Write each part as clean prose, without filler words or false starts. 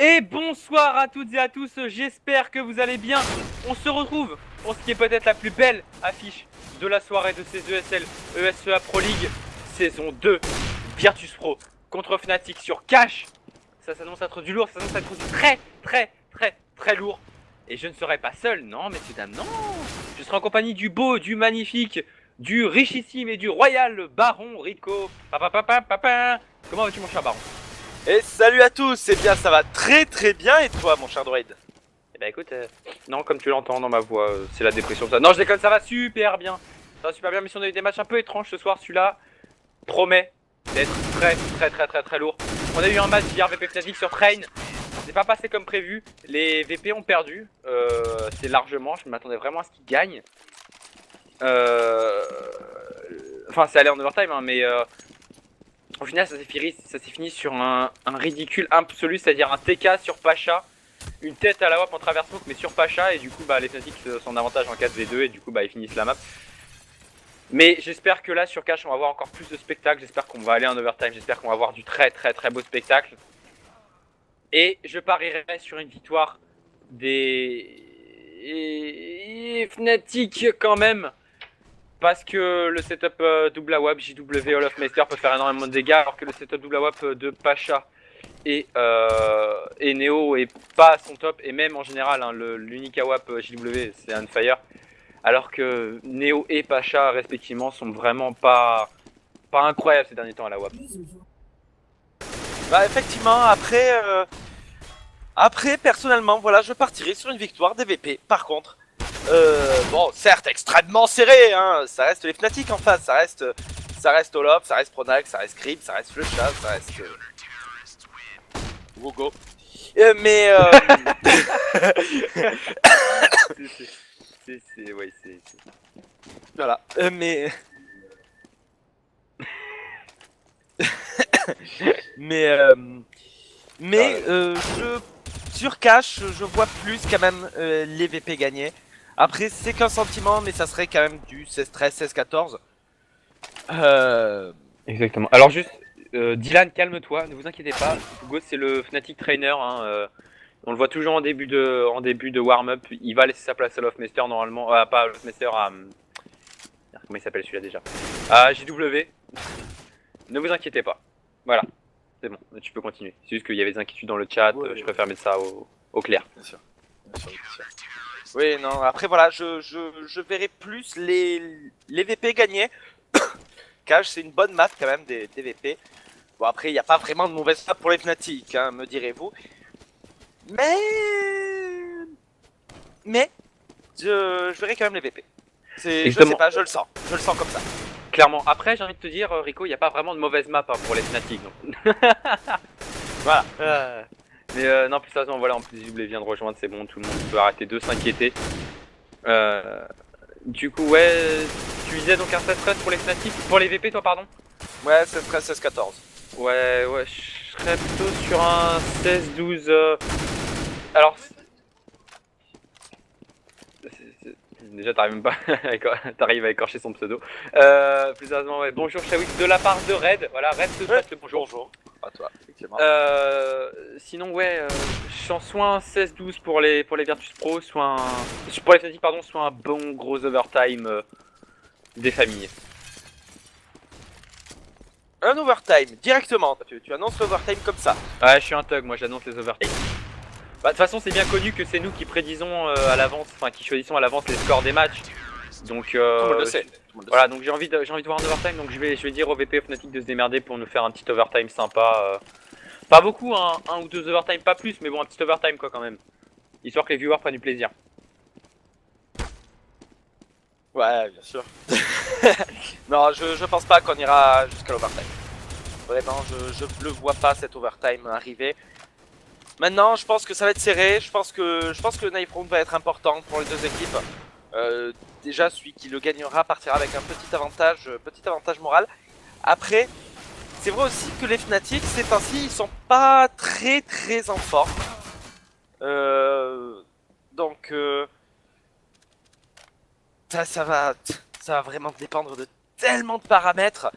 Et bonsoir à toutes et à tous, j'espère que vous allez bien. On se retrouve pour ce qui est peut-être la plus belle affiche de la soirée de ces ESL ESEA Pro League saison 2 Virtus Pro contre Fnatic sur Cash. Ça s'annonce être du lourd, ça s'annonce être du très lourd. Et je ne serai pas seul, non messieurs dames, non. Je serai en compagnie du beau, du magnifique, du richissime et du royal Baron Rico. Comment vas-tu mon cher Baron? Et salut à tous, eh bien ça va très bien et toi mon cher droïde? Eh ben écoute, non comme tu l'entends dans ma voix, c'est la dépression ça. Non je déconne, ça va super bien. Ça va super bien, mais si on a eu des matchs un peu étranges ce soir, celui-là promet d'être très lourd. On a eu un match hier VP Fnatic sur Train. C'est pas passé comme prévu, les VP ont perdu, c'est largement, je m'attendais vraiment à ce qu'ils gagnent. Enfin c'est allé en overtime hein, mais au final ça s'est fini sur un ridicule absolu, c'est-à-dire un TK sur Pacha. Une tête à la WAP en travers smoke mais sur Pacha, et du coup bah les Fnatic sont en avantage en 4v2 et du coup bah ils finissent la map. Mais j'espère que là sur Cash on va avoir encore plus de spectacles, j'espère qu'on va aller en overtime, j'espère qu'on va avoir du très beau spectacle. Et je parierai sur une victoire des Fnatic quand même. Parce que le setup double AWAP, JW, All of Meister peut faire énormément de dégâts, alors que le setup double AWAP de Pacha et Neo est pas à son top, et même en général, hein, l'unique AWAP JW c'est Unfire, alors que Neo et Pacha respectivement sont vraiment pas incroyables ces derniers temps à la WAP. Bah effectivement, après personnellement, voilà, je partirai sur une victoire des VP. Par contre, bon, certes extrêmement serré, hein, ça reste les Fnatic en face, ça reste Olof, ça reste Pronax, ça reste Grip, ça reste Flusha, ça reste Wogo. Mais Ouais, voilà, mais sur Cash, je vois plus quand même les VP gagner. Après, c'est qu'un sentiment, mais ça serait quand même du 16-13, 16-14. Exactement. Alors juste, Dylan, calme-toi, ne vous inquiétez pas. Hugo, c'est le Fnatic Trainer. Hein, on le voit toujours en début de warm-up. Il va laisser sa place à Lofmeister normalement. Pas à Lofmeister, à... Comment il s'appelle celui-là déjà? À JW. Ne vous inquiétez pas. Voilà. C'est bon, tu peux continuer. C'est juste qu'il y avait des inquiétudes dans le chat. Ouais, je préfère mettre ça au clair. Bien sûr. Oui, non, après voilà, je verrai plus les VP gagner. Cash, c'est une bonne map quand même des VP. Bon, après, il n'y a pas vraiment de mauvaise map pour les Fnatic, hein, me direz-vous. Mais je verrai quand même les VP. Je sais pas, je le sens comme ça. Clairement. Après, j'ai envie de te dire, Rico, il n'y a pas vraiment de mauvaise map hein, pour les Fnatic. Voilà. Mais non, plus sérieusement, voilà, en plus JW vient de rejoindre, c'est bon, tout le monde peut arrêter de s'inquiéter. Du coup, ouais, tu disais donc un 16-13 pour les Fnatic, pour les VP, toi, pardon? Ouais, 16-13, 16-14. Ouais, je serais plutôt sur un 16-12. Alors, déjà, t'arrives même pas t'arrives à écorcher son pseudo. Plus sérieusement, ouais. Bonjour Shawik de la part de Red. Voilà, Red te souhaite le bonjour. Bonjour. À toi, effectivement. Sinon, ouais, soit un 16-12 pour les Virtus Pro, soit un. Pour les Fnatic, pardon, soit un bon gros overtime des familles. Un overtime, directement. Tu annonces l'overtime comme ça. Ouais, je suis un thug, moi j'annonce les overtimes. Bah, de toute façon, c'est bien connu que c'est nous qui prédisons à l'avance, enfin qui choisissons à l'avance les scores des matchs. Donc, tout le monde le sait. Voilà, donc j'ai envie de voir un overtime, donc je vais dire au VP Fnatic de se démerder pour nous faire un petit overtime sympa. Pas beaucoup, hein, un ou deux overtime, pas plus, mais bon, un petit overtime quoi quand même. Histoire que les viewers prennent du plaisir. Ouais, bien sûr. Non, je pense pas qu'on ira jusqu'à l'overtime. Vraiment, je le vois pas cet overtime arriver. Maintenant, je pense que ça va être serré. Je pense que Knife Round va être important pour les deux équipes. Déjà, celui qui le gagnera partira avec un petit avantage moral. Après, c'est vrai aussi que les Fnatic, ces temps-ci, ils sont pas très en forme. Donc, ça va vraiment dépendre de tellement de paramètres.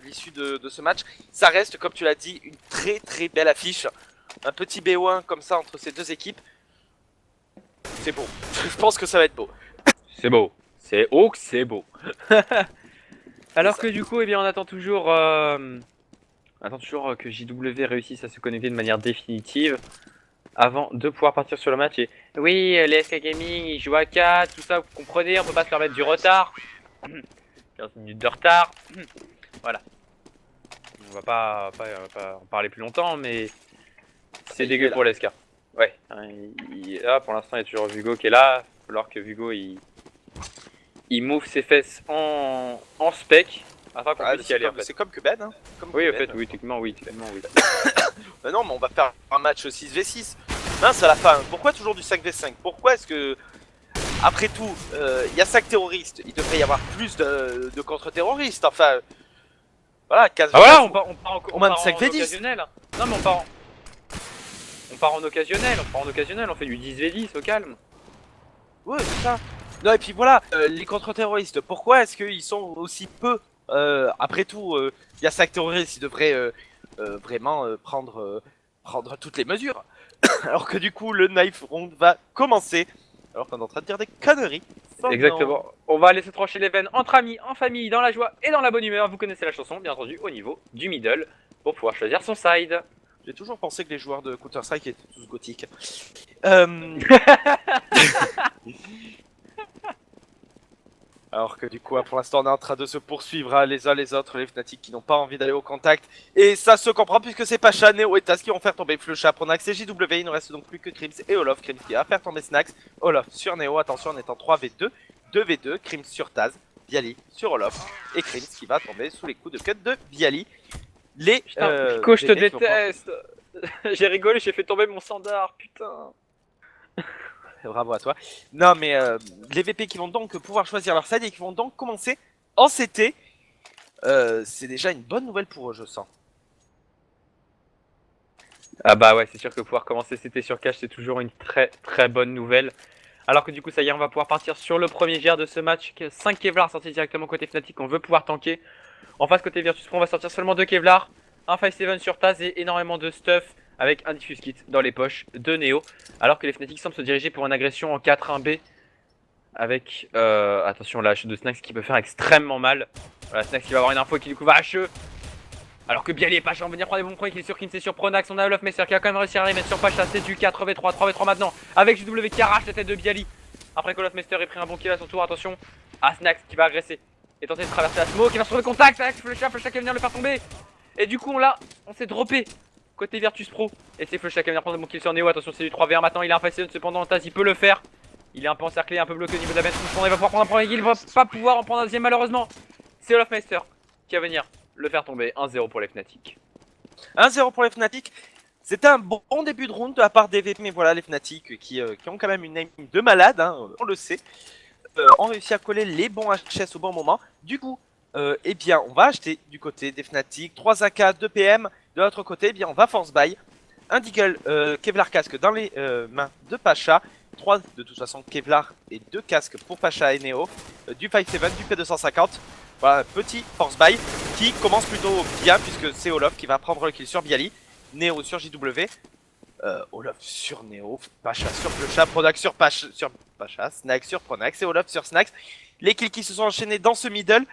L'issue de ce match, ça reste, comme tu l'as dit, une très belle affiche. un petit BO1 comme ça entre ces deux équipes, c'est beau. Je pense que ça va être beau. C'est beau. C'est haut que c'est beau. Alors ça. que du coup, eh bien, on attend toujours, que JW réussisse à se connecter de manière définitive avant de pouvoir partir sur le match. Et oui, les SK Gaming, ils jouent à 4, tout ça, vous comprenez, on peut pas se permettre du retard. 15 minutes de retard. Voilà. On va pas en parler plus longtemps, mais c'est dégueu pour les SK. Ouais. Là, pour l'instant, il y a toujours Vugo qui est là. Il va falloir que Vugo il move ses fesses en spec afin qu'on puisse y aller. C'est comme que Ben. Hein. Oui, en fait, oui, techniquement, oui. Bah non, mais on va faire un match 6v6. Mince à la fin. Pourquoi toujours du 5v5? Pourquoi est-ce que, après tout, il y a 5 terroristes, il devrait y avoir plus de contre-terroristes. Enfin, voilà, 15 Ah voilà, on part en 5v10. occasionnel. Non, mais on part en occasionnel, on fait du 10v10 au calme. Ouais, c'est ça. Non, et puis voilà, les contre-terroristes, pourquoi est-ce qu'ils sont aussi peu? Après tout, il y a 5 terroristes, ils devraient vraiment prendre toutes les mesures. Alors que du coup, le knife round va commencer. Alors qu'on est en train de dire des conneries. Exactement. On va aller se trancher les veines entre amis, en famille, dans la joie et dans la bonne humeur. Vous connaissez la chanson, bien entendu, au niveau du middle, pour pouvoir choisir son side. J'ai toujours pensé que les joueurs de Counter-Strike étaient tous gothiques. Alors que du coup, pour l'instant, on est en train de se poursuivre hein, les uns les autres, les Fnatic qui n'ont pas envie d'aller au contact. Et ça se comprend puisque c'est Pacha, Neo et Taz qui vont faire tomber Flusha, Pronax et JW. Il ne reste donc plus que Krims et Olof. Krims qui va faire tomber Snax. Olof sur Neo, attention, on est en 3v2. 2v2, Krims sur Taz, Bialy sur Olof. Et Krims qui va tomber sous les coups de cut de Bialy. Putain, Pico, je te déteste. J'ai rigolé, j'ai fait tomber mon standard, putain. Bravo à toi. Non mais les VP qui vont donc pouvoir choisir leur side et qui vont donc commencer en CT. C'est déjà une bonne nouvelle pour eux, je sens. Ah bah ouais, c'est sûr que pouvoir commencer CT sur cache, c'est toujours une très très bonne nouvelle. Alors que du coup, ça y est, on va pouvoir partir sur le premier GR de ce match. 5 Kevlar sortis directement côté Fnatic, on veut pouvoir tanker. En face côté Virtus Pro, on va sortir seulement 2 Kevlar, un 5-7 sur Taz et énormément de stuff avec un diffuse kit dans les poches de Neo. Alors que les Fnatic semblent se diriger pour une agression en 4-1B avec, attention, la hache de Snax qui peut faire extrêmement mal. Voilà, Snax qui va avoir une info qui lui couvre HE. Alors que Bialy et Pacha vont venir prendre des bons points, qui est sur Kim, c'est sur Pronax, on a Olof Messer qui a quand même réussi à arriver sur Pacha, c'est du 4v3, 3v3 maintenant, avec JW qui arrache la tête de Bialy. Après que Olof Messer ait pris un bon kill à son tour, attention à Snax qui va agresser et tenter de traverser la smoke, qui va se trouver contact avec Flusha qui va venir le faire tomber. Et du coup on s'est droppé côté Virtus Pro, et c'est Flusha qui va venir prendre un bon kill sur Neo, attention c'est du 3v1 maintenant, il a un face cependant, Taz il peut le faire. Il est un peu encerclé, un peu bloqué au niveau de la bench, il va pouvoir prendre un premier kill, il va pas pouvoir en prendre un deuxième malheureusement. C'est Olof Messer qui va venir le faire tomber, 1-0 pour les Fnatic. 1-0 pour les Fnatic. C'était un bon début de round de la part des VP, mais voilà, les Fnatic qui ont quand même une aim de malade, hein, on le sait, ont réussi à coller les bons HS au bon moment. Du coup, eh bien, on va acheter du côté des Fnatic 3 AK, 2 PM. De l'autre côté, eh bien, on va force buy. Un Deagle Kevlar casque dans les mains de Pacha. 3 de toute façon Kevlar et 2 casques pour Pacha et Neo. Du 5-7, du P250. Voilà, petit force buy qui commence plutôt bien puisque c'est Olof qui va prendre le kill sur Bialy. Neo sur JW. Olof sur Neo. Pacha sur Flusha. Pronax sur Pacha. Snax sur Pronax et Olof sur Snax. Les kills qui se sont enchaînés dans ce middle.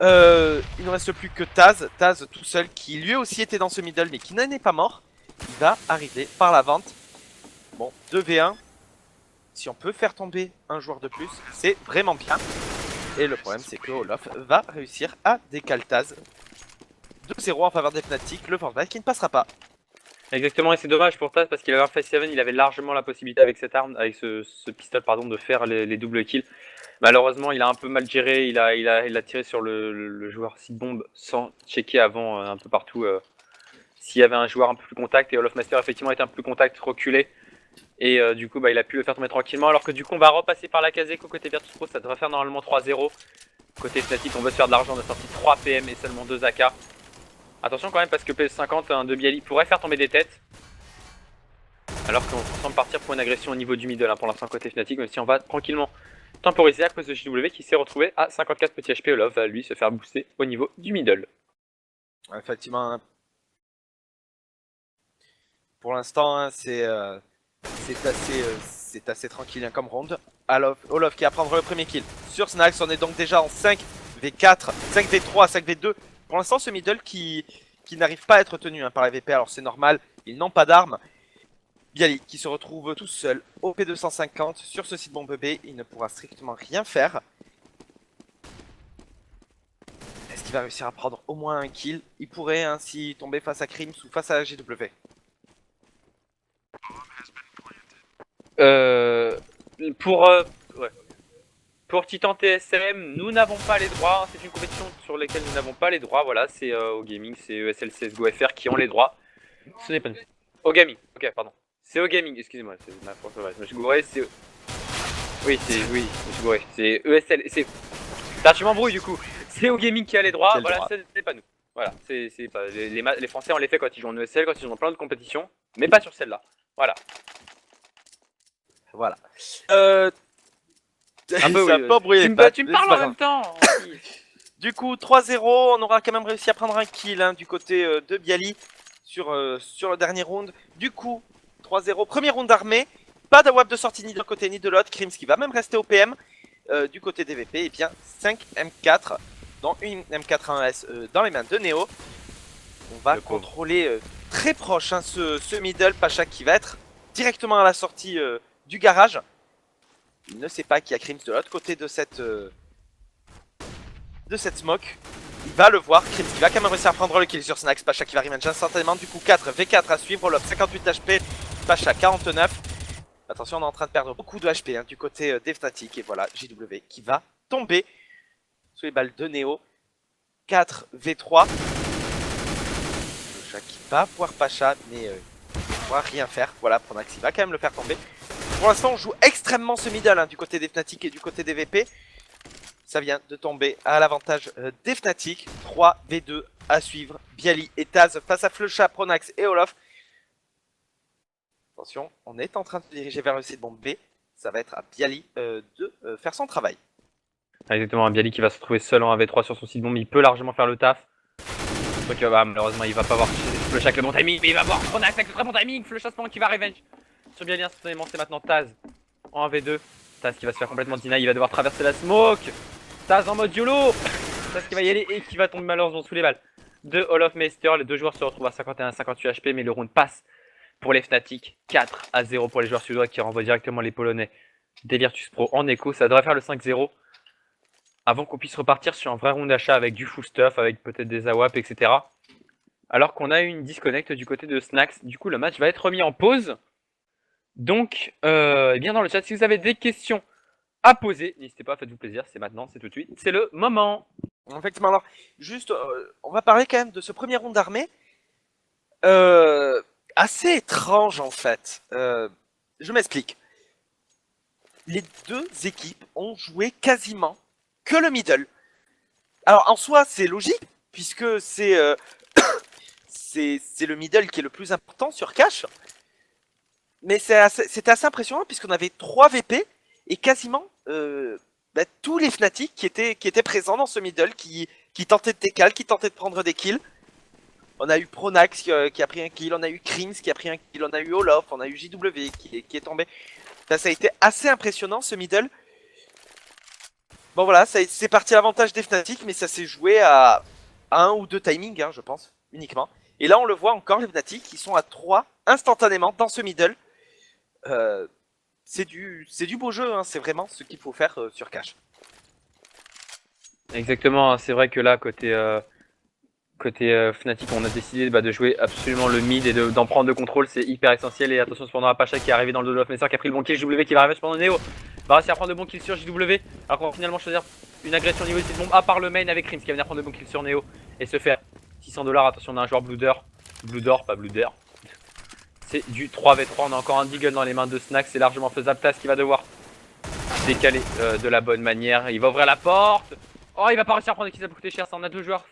Il ne reste plus que Taz. Taz tout seul qui lui aussi était dans ce middle mais qui n'en est pas mort. Il va arriver par la vente. Bon, 2v1. Si on peut faire tomber un joueur de plus, c'est vraiment bien. Et le problème c'est que Olof va réussir à décaler Taz 2-0 en faveur des Fnatic, le force buy qui ne passera pas. Exactement, et c'est dommage pour Taz parce qu'il avait un 5-7, il avait largement la possibilité avec cette arme, avec ce pistolet pardon, de faire les doubles kills. Malheureusement, il a un peu mal géré, il a tiré sur le joueur 6 bombes sans checker avant un peu partout s'il y avait un joueur un peu plus contact, et Olof Master effectivement était un peu plus contact, reculé. Et du coup, il a pu le faire tomber tranquillement. Alors que du coup, on va repasser par la Kazeko côté Virtus Pro. Ça devrait faire normalement 3-0. Côté Fnatic, on veut se faire de l'argent. On a sorti 3 PM et seulement 2 AK. Attention quand même, parce que PS50, un de Bialy pourrait faire tomber des têtes. Alors qu'on semble partir pour une agression au niveau du middle pour l'instant côté Fnatic. Même si on va tranquillement temporiser à cause de JW qui s'est retrouvé à 54 petits HP. Olof va lui se faire booster au niveau du middle. Effectivement. Pour l'instant, hein, c'est assez tranquille hein, comme ronde. Olof qui va prendre le premier kill sur Snax. On est donc déjà en 5v4, 5v3, 5v2. Pour l'instant, ce middle qui n'arrive pas à être tenu hein, par les VP. Alors c'est normal, ils n'ont pas d'armes. Bialy qui se retrouve tout seul au P250 sur ce site bombe B. Il ne pourra strictement rien faire. Est-ce qu'il va réussir à prendre au moins un kill? Il pourrait ainsi tomber face à Crims ou face à GW. Pour Titan TSM, nous n'avons pas les droits. C'est une compétition sur laquelle nous n'avons pas les droits. Voilà, c'est au gaming, c'est ESL CSGO FR qui ont les droits. Ce n'est pas nous. Au gaming, ok, pardon. C'est au gaming, excusez-moi, c'est ma faute, je me suis gouré, c'est. Oui, je me suis gouré. C'est ESL, c'est. Putain, tu m'embrouilles du coup. C'est au gaming qui a les droits, voilà, c'est pas nous. Voilà, c'est pas. Les Français, on les fait quand ils jouent en ESL, quand ils jouent dans plein de compétitions, mais pas sur celle-là. Voilà. Voilà. Un peu, oui. Pas brûlé. Tu me parles en même temps. Du coup, 3-0, on aura quand même réussi à prendre un kill hein, du côté de Bialy sur le dernier round. Du coup, 3-0, premier round armé. Pas d'AWAP de sortie ni d'un côté ni de l'autre. Crims qui va même rester au PM. Du côté des VP, et bien 5 M4, dont une M4A1S dans les mains de Neo. On va contrôler très proche hein, ce middle. Pacha qui va être directement à la sortie du garage. Il ne sait pas qu'il y a Crims de l'autre côté de cette smoke. Il va le voir. Crims qui va quand même réussir à prendre le kill sur Snax. Pacha qui va rematch instantanément. Du coup 4 V4 à suivre. Lop 58 HP. Pacha 49. Attention, on est en train de perdre beaucoup de HP hein, du côté des Fnatic. Et voilà, JW qui va tomber sous les balles de Neo. 4 V3. Pacha qui va voir Pacha, mais il ne pourra rien faire. Voilà, Pronax il va quand même le faire tomber. Pour l'instant, on joue extrêmement ce middle hein, du côté des Fnatic et du côté des VP. Ça vient de tomber à l'avantage des Fnatic. 3 V2 à suivre. Bialy et Taz face à Flusha, Pronax et Olof. Attention, on est en train de se diriger vers le site bombe B. Ça va être à Bialy de faire son travail. Exactement, un Bialy qui va se retrouver seul en 1v3 sur son site bombe. Il peut largement faire le taf. Donc malheureusement, il va pas voir Flusha avec le bon timing, mais il va voir Pronax avec le très bon timing. Flusha cependant qui va revenge sur Bialy instantanément. C'est maintenant Taz en 1v2. Taz qui va se faire complètement deny. Il va devoir traverser la smoke. Taz en mode YOLO. Taz qui va y aller et qui va tomber malheureusement sous les balles de Olof Meister. Les deux joueurs se retrouvent à 51-58 HP, mais le round passe pour les Fnatic. 4-0 pour les joueurs suédois qui renvoient directement les Polonais des Virtus Pro en écho. Ça devrait faire le 5-0 avant qu'on puisse repartir sur un vrai round d'achat avec du full stuff, avec peut-être des AWAP, etc. Alors qu'on a eu une disconnect du côté de Snax. Du coup, le match va être remis en pause. Donc, eh bien dans le chat, si vous avez des questions à poser, n'hésitez pas, faites-vous plaisir, c'est maintenant, c'est tout de suite, c'est le moment. Effectivement, alors, juste, on va parler quand même de ce premier round d'armée. Assez étrange en fait. Je m'explique. Les deux équipes ont joué quasiment que le middle. Alors en soi, c'est logique, puisque c'est le middle qui est le plus important sur cache. Mais c'était assez impressionnant puisqu'on avait 3 VP et quasiment tous les Fnatic qui étaient présents dans ce middle, qui tentaient de décaler, qui tentaient de prendre des kills. On a eu Pronax qui a pris un kill, on a eu Crims qui a pris un kill, on a eu Olof, on a eu JW qui est tombé. Ça a été assez impressionnant ce middle. Bon voilà, c'est parti à l'avantage des Fnatic, mais ça s'est joué à 1 ou 2 timings, hein, je pense, uniquement. Et là on le voit encore, les Fnatic qui sont à 3 instantanément dans ce middle. C'est du beau jeu, hein, c'est vraiment ce qu'il faut faire sur cache. Exactement, c'est vrai que là, côté Fnatic, on a décidé de jouer absolument le mid et d'en prendre le contrôle, c'est hyper essentiel. Et attention cependant à Pacha qui est arrivé dans le dos de Olof Meister, qui a pris le bon kill. JW qui va arriver cependant Neo va réussir à prendre le bon kill sur JW, alors qu'on va finalement choisir une agression au niveau de cette bombe, à part le main avec Crims qui va venir prendre le bon kill sur Neo et se faire 600$. Attention, on a un joueur Blue d'or, pas Blue d'or. C'est du 3v3, on a encore un deagle dans les mains de Snax, c'est largement faisable. Taz qui va devoir décaler de la bonne manière, il va ouvrir la porte. Oh, il va pas réussir à prendre les kills, ça peut coûter cher, ça. On a deux joueurs,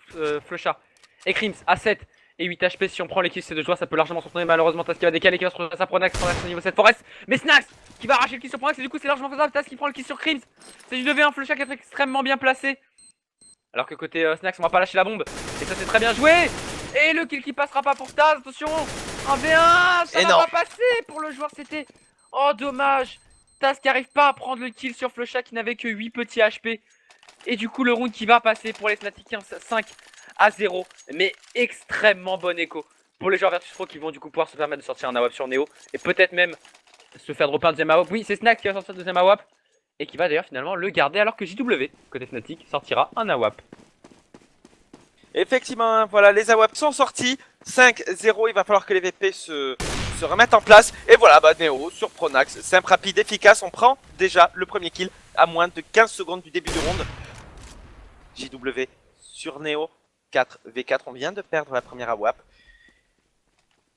Flusha et Crims à 7 et 8 HP. Si on prend les kills ces deux joueurs, ça peut largement se retourner. Malheureusement, Taz qui va décaler, qui va se retrouver à Pronax au niveau 7 Forest. Mais Snax qui va arracher le kill sur Pronax, et du coup c'est largement faisable. Taz qui prend le kill sur Crims. C'est du 2v1, Flusha qui est extrêmement bien placé. Alors que côté Snax, on va pas lâcher la bombe. Et ça c'est très bien joué. Et le kill qui passera pas pour Taz, attention. 1v1, ça Et va non. pas passer pour le joueur, c'était... Oh, dommage. Taz qui arrive pas à prendre le kill sur Flusha qui n'avait que 8 petits HP. Et du coup, le round qui va passer pour les Fnatic 5-0. Mais extrêmement bon écho pour les joueurs Virtus Pro qui vont du coup pouvoir se permettre de sortir un AWP sur Neo. Et peut-être même se faire dropper un deuxième AWP. Oui, c'est Snax qui va sortir le deuxième AWP. Et qui va d'ailleurs finalement le garder alors que JW, côté Fnatic, sortira un AWP. Effectivement, voilà, les AWP sont sortis. 5-0, il va falloir que les VP se remettent en place. Et voilà, bah Neo sur Pronax, simple, rapide, efficace. On prend déjà le premier kill à moins de 15 secondes du début du round. JW sur Neo, 4v4, on vient de perdre la première AWP.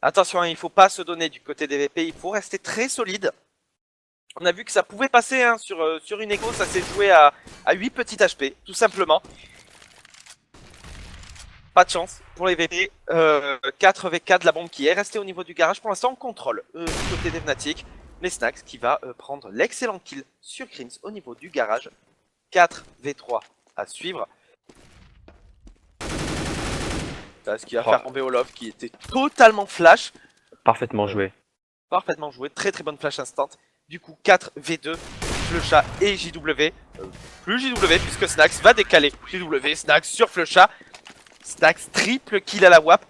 Attention, hein, il ne faut pas se donner du côté des VP, il faut rester très solide. On a vu que ça pouvait passer hein, sur une écho, ça s'est joué à 8 petits HP, tout simplement. Pas de chance pour les VP. 4v4, la bombe qui est restée au niveau du garage. Pour l'instant, on contrôle du côté des Fnatic. Les Snax qui va prendre l'excellent kill sur Grims au niveau du garage. 4v3 à suivre. Ce qui va faire tomber Olof qui était totalement flash. Parfaitement joué. Parfaitement joué, très très bonne flash instant. Du coup 4v2, Flusha et JW. Plus JW puisque Snax va décaler JW, Snax sur Flusha. Snax triple kill à la WAP.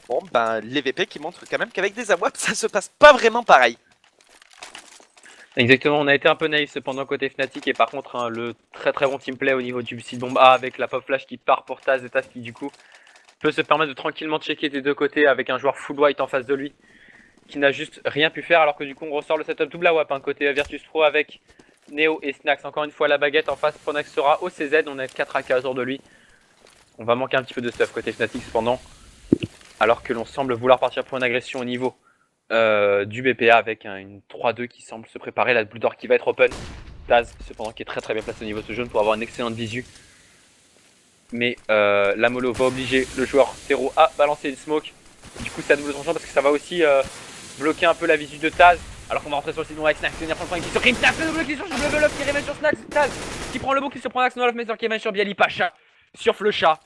Bon ben les VP qui montrent quand même qu'avec des AWAP ça se passe pas vraiment pareil. Exactement, on a été un peu naïf cependant côté Fnatic et par contre hein, le très très bon teamplay au niveau du site bombe A avec la pop flash qui part pour Taz et Taz qui du coup peut se permettre de tranquillement checker des deux côtés avec un joueur full white en face de lui qui n'a juste rien pu faire alors que du coup on ressort le setup double AWAP hein, côté Virtus Pro avec Neo et Snax. Encore une fois la baguette en face, Pronax sera au CZ, on a 4 AK autour de lui. On va manquer un petit peu de stuff côté Fnatic cependant alors que l'on semble vouloir partir pour une agression au niveau du BPA avec une 3-2 qui semble se préparer, la Blue Door qui va être open. Taz cependant qui est très bien placé au niveau de ce jaune pour avoir une excellente visu. Mais la mollo va obliger le joueur Tero à balancer une smoke. Du coup c'est à double tranchant parce que ça va aussi bloquer un peu la visu de Taz. Alors qu'on va rentrer sur le site avec Snax, venir prendre un kill sur Krim, Snax, le double kill sur Level Up qui révèle sur Snax, Taz qui prend le beau kill sur Pronax, Olof Meister qui révèle sur Bialy Pacha, sur Flusha.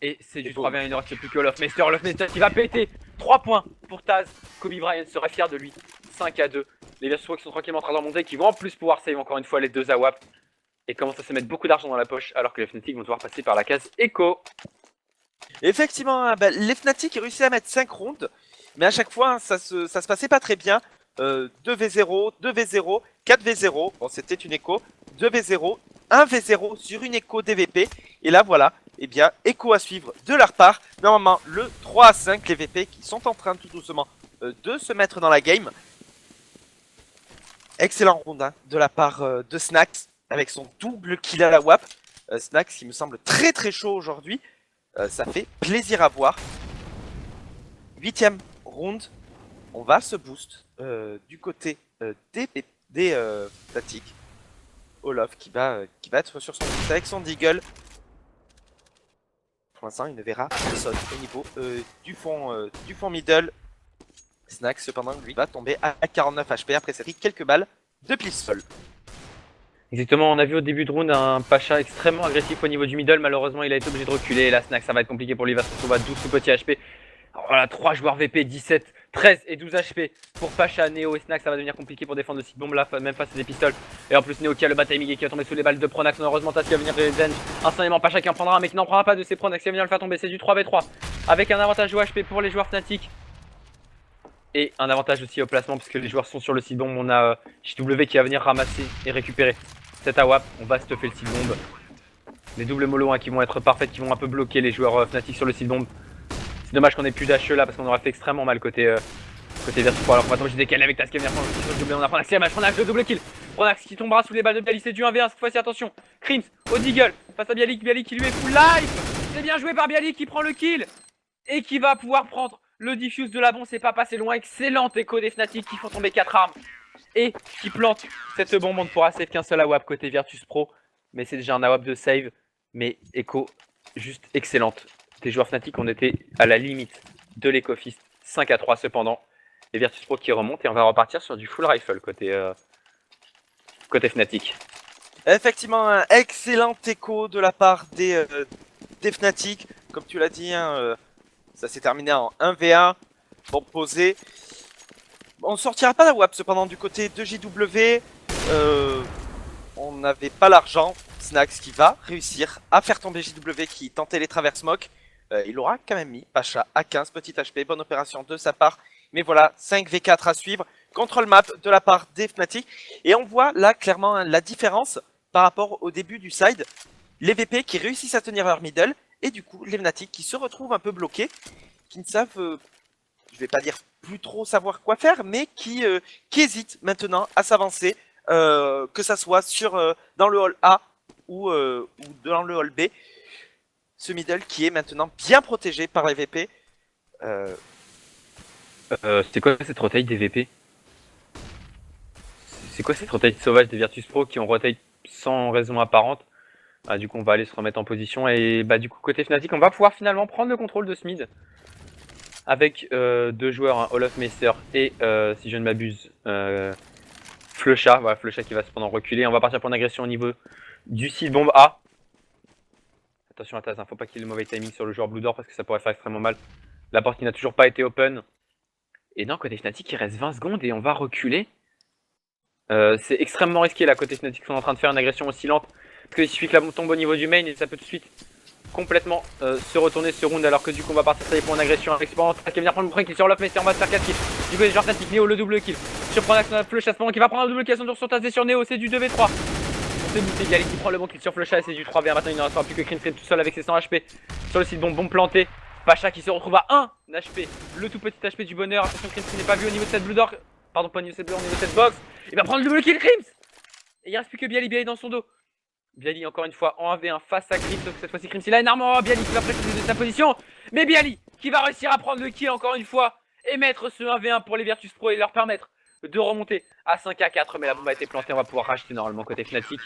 Et c'est du 3v1, il ne reste plus que Olof Meister qui va péter 3 points pour Taz. Kobe Bryant serait fier de lui, 5-2. Les Virtus Pro qui sont tranquillement en train de remonter, qui vont en plus pouvoir save encore une fois les deux AWAP. Et commencent à se mettre beaucoup d'argent dans la poche alors que les Fnatic vont devoir passer par la case Echo. Effectivement, bah, les Fnatic réussissent à mettre 5 rounds, mais à chaque fois hein, ça se passait pas très bien. 2v0, 2v0, 4v0, bon c'était une écho, 2v0, 1v0 sur une écho DVP, et là voilà, et bien écho à suivre de leur part. Normalement le 3-5, les VP qui sont en train tout doucement de se mettre dans la game. Excellent round hein, de la part de Snax, avec son double kill à la WAP. Snax qui me semble très chaud aujourd'hui. Ça fait plaisir à voir. 8ème round, on va se boost du côté des Fnatic. Olof qui va être sur son boost avec son deagle. Pour l'instant, il ne verra personne au niveau du fond middle. Snax cependant lui va tomber à 49 HP après s'être pris quelques balles de pistol. Exactement, on a vu au début de round un Pacha extrêmement agressif au niveau du middle. Malheureusement, il a été obligé de reculer. Et là, Snax, ça va être compliqué pour lui. Il va se retrouver à 12 tout petits HP. Alors voilà, 3 joueurs VP, 17, 13 et 12 HP pour Pacha, Neo et Snax. Ça va devenir compliqué pour défendre le site bombe là, même face à des pistoles. Et en plus, Neo qui a le bad timing et qui va tomber sous les balles de Pronax. Heureusement, Taz qui va venir revenge instantanément. Pacha qui en prendra un, mais qui n'en prendra pas de ses Pronax qui va venir le faire tomber. C'est du 3v3 avec un avantage au HP pour les joueurs Fnatic. Et un avantage aussi au placement puisque les joueurs sont sur le site bombe. On a JW qui va venir ramasser et récupérer cette AWAP. On va stuffer le site bombe. Les doubles mollo qui vont être parfaites, qui vont un peu bloquer les joueurs Fnatic sur le site bombe. C'est dommage qu'on ait plus d'HE là parce qu'on aurait fait extrêmement mal côté Virtus Pro. Alors qu'on va tomber chez décalé avec Taz qui va venir prendre le double. On a Pronax qui match, Pronax le double kill. Pronax qui tombera sous les balles de Bialy, c'est du 1v1 cette fois-ci, attention. Krims au deagle face à Bialy qui lui est full life. C'est bien joué par Bialy qui prend le kill et qui va pouvoir prendre le diffuse de la bombe. C'est pas passé loin, excellente écho des Fnatic qui font tomber 4 armes et qui plante cette bombe. On ne pourra save qu'un seul AWAP côté Virtus Pro, mais c'est déjà un AWAP de save, mais écho juste excellente. Les joueurs Fnatic ont été à la limite de l'éco-fist, 5-3 cependant. Les Virtus Pro qui remontent et on va repartir sur du full rifle côté Fnatic. Effectivement, un excellent écho de la part des Fnatic. Comme tu l'as dit, hein, ça s'est terminé en 1v1. Bon, posé. On sortira pas la WAP cependant du côté de JW. On n'avait pas l'argent. Snax qui va réussir à faire tomber JW qui tentait les travers smoke. Il aura quand même mis Pacha à 15, petit HP, bonne opération de sa part. Mais voilà, 5v4 à suivre. Control map de la part des Fnatic. Et on voit là clairement la différence par rapport au début du side. Les VP qui réussissent à tenir leur middle. Et du coup, les Fnatic qui se retrouvent un peu bloqués. Qui ne savent, je vais pas dire plus trop savoir quoi faire, mais qui hésitent maintenant à s'avancer. Que ça soit dans le hall A ou dans le hall B. Ce middle qui est maintenant bien protégé par les VP. C'était quoi cette rotate des VP? C'est quoi cette rotate sauvage des Virtus Pro qui ont rotate sans raison apparente? Du coup on va aller se remettre en position et du coup côté Fnatic on va pouvoir finalement prendre le contrôle de ce mid. Avec deux joueurs, hein, Olaf Meister et si je ne m'abuse Flecha. Voilà, Flecha qui va cependant reculer. On va partir pour une agression au niveau du site bombe A. Attention à Taz, hein, faut pas qu'il y ait le mauvais timing sur le joueur Blue Door parce que ça pourrait faire extrêmement mal. La porte qui n'a toujours pas été open. Et non, côté Fnatic il reste 20 secondes et on va reculer. C'est extrêmement risqué là, côté Fnatic sont en train de faire une agression aussi lente. Parce qu'il suffit que la bombe tombe au niveau du main et ça peut tout de suite complètement se retourner ce round. Alors que du coup on va partir pour une agression avec Experience qui va venir prendre le premier kill sur Olaf Meister, on va se faire 4 kills. Du coup les joueurs Fnatic, Neo le double kill. Sur Pronax on a Flecha qui va prendre un double kill à son tour sur Taz et sur Neo, c'est du 2v3. C'est boosté, Bialy qui prend le bon kill sur Flecha et c'est du 3v1. Maintenant il ne restera plus que Crim tout seul avec ses 100 HP. Sur le site bombe planté. Pacha qui se retrouve à 1 HP, le tout petit HP du bonheur. Attention, Crims n'est pas vu au niveau de cette Blue Door. Pardon, pas au niveau de cette Blue, au niveau de cette box. Il va prendre le double kill, Crims. Et il reste plus que Bialy dans son dos. Bialy encore une fois en 1v1 face à Crims. Sauf que cette fois-ci, Crims il a une arme. Oh, Bialy qui va préciser de sa position. Mais Bialy qui va réussir à prendre le kill encore une fois. Et mettre ce 1v1 pour les Virtus Pro et leur permettre de remonter à 5 à 4. Mais la bombe a été plantée, on va pouvoir racheter normalement côté Fnatic.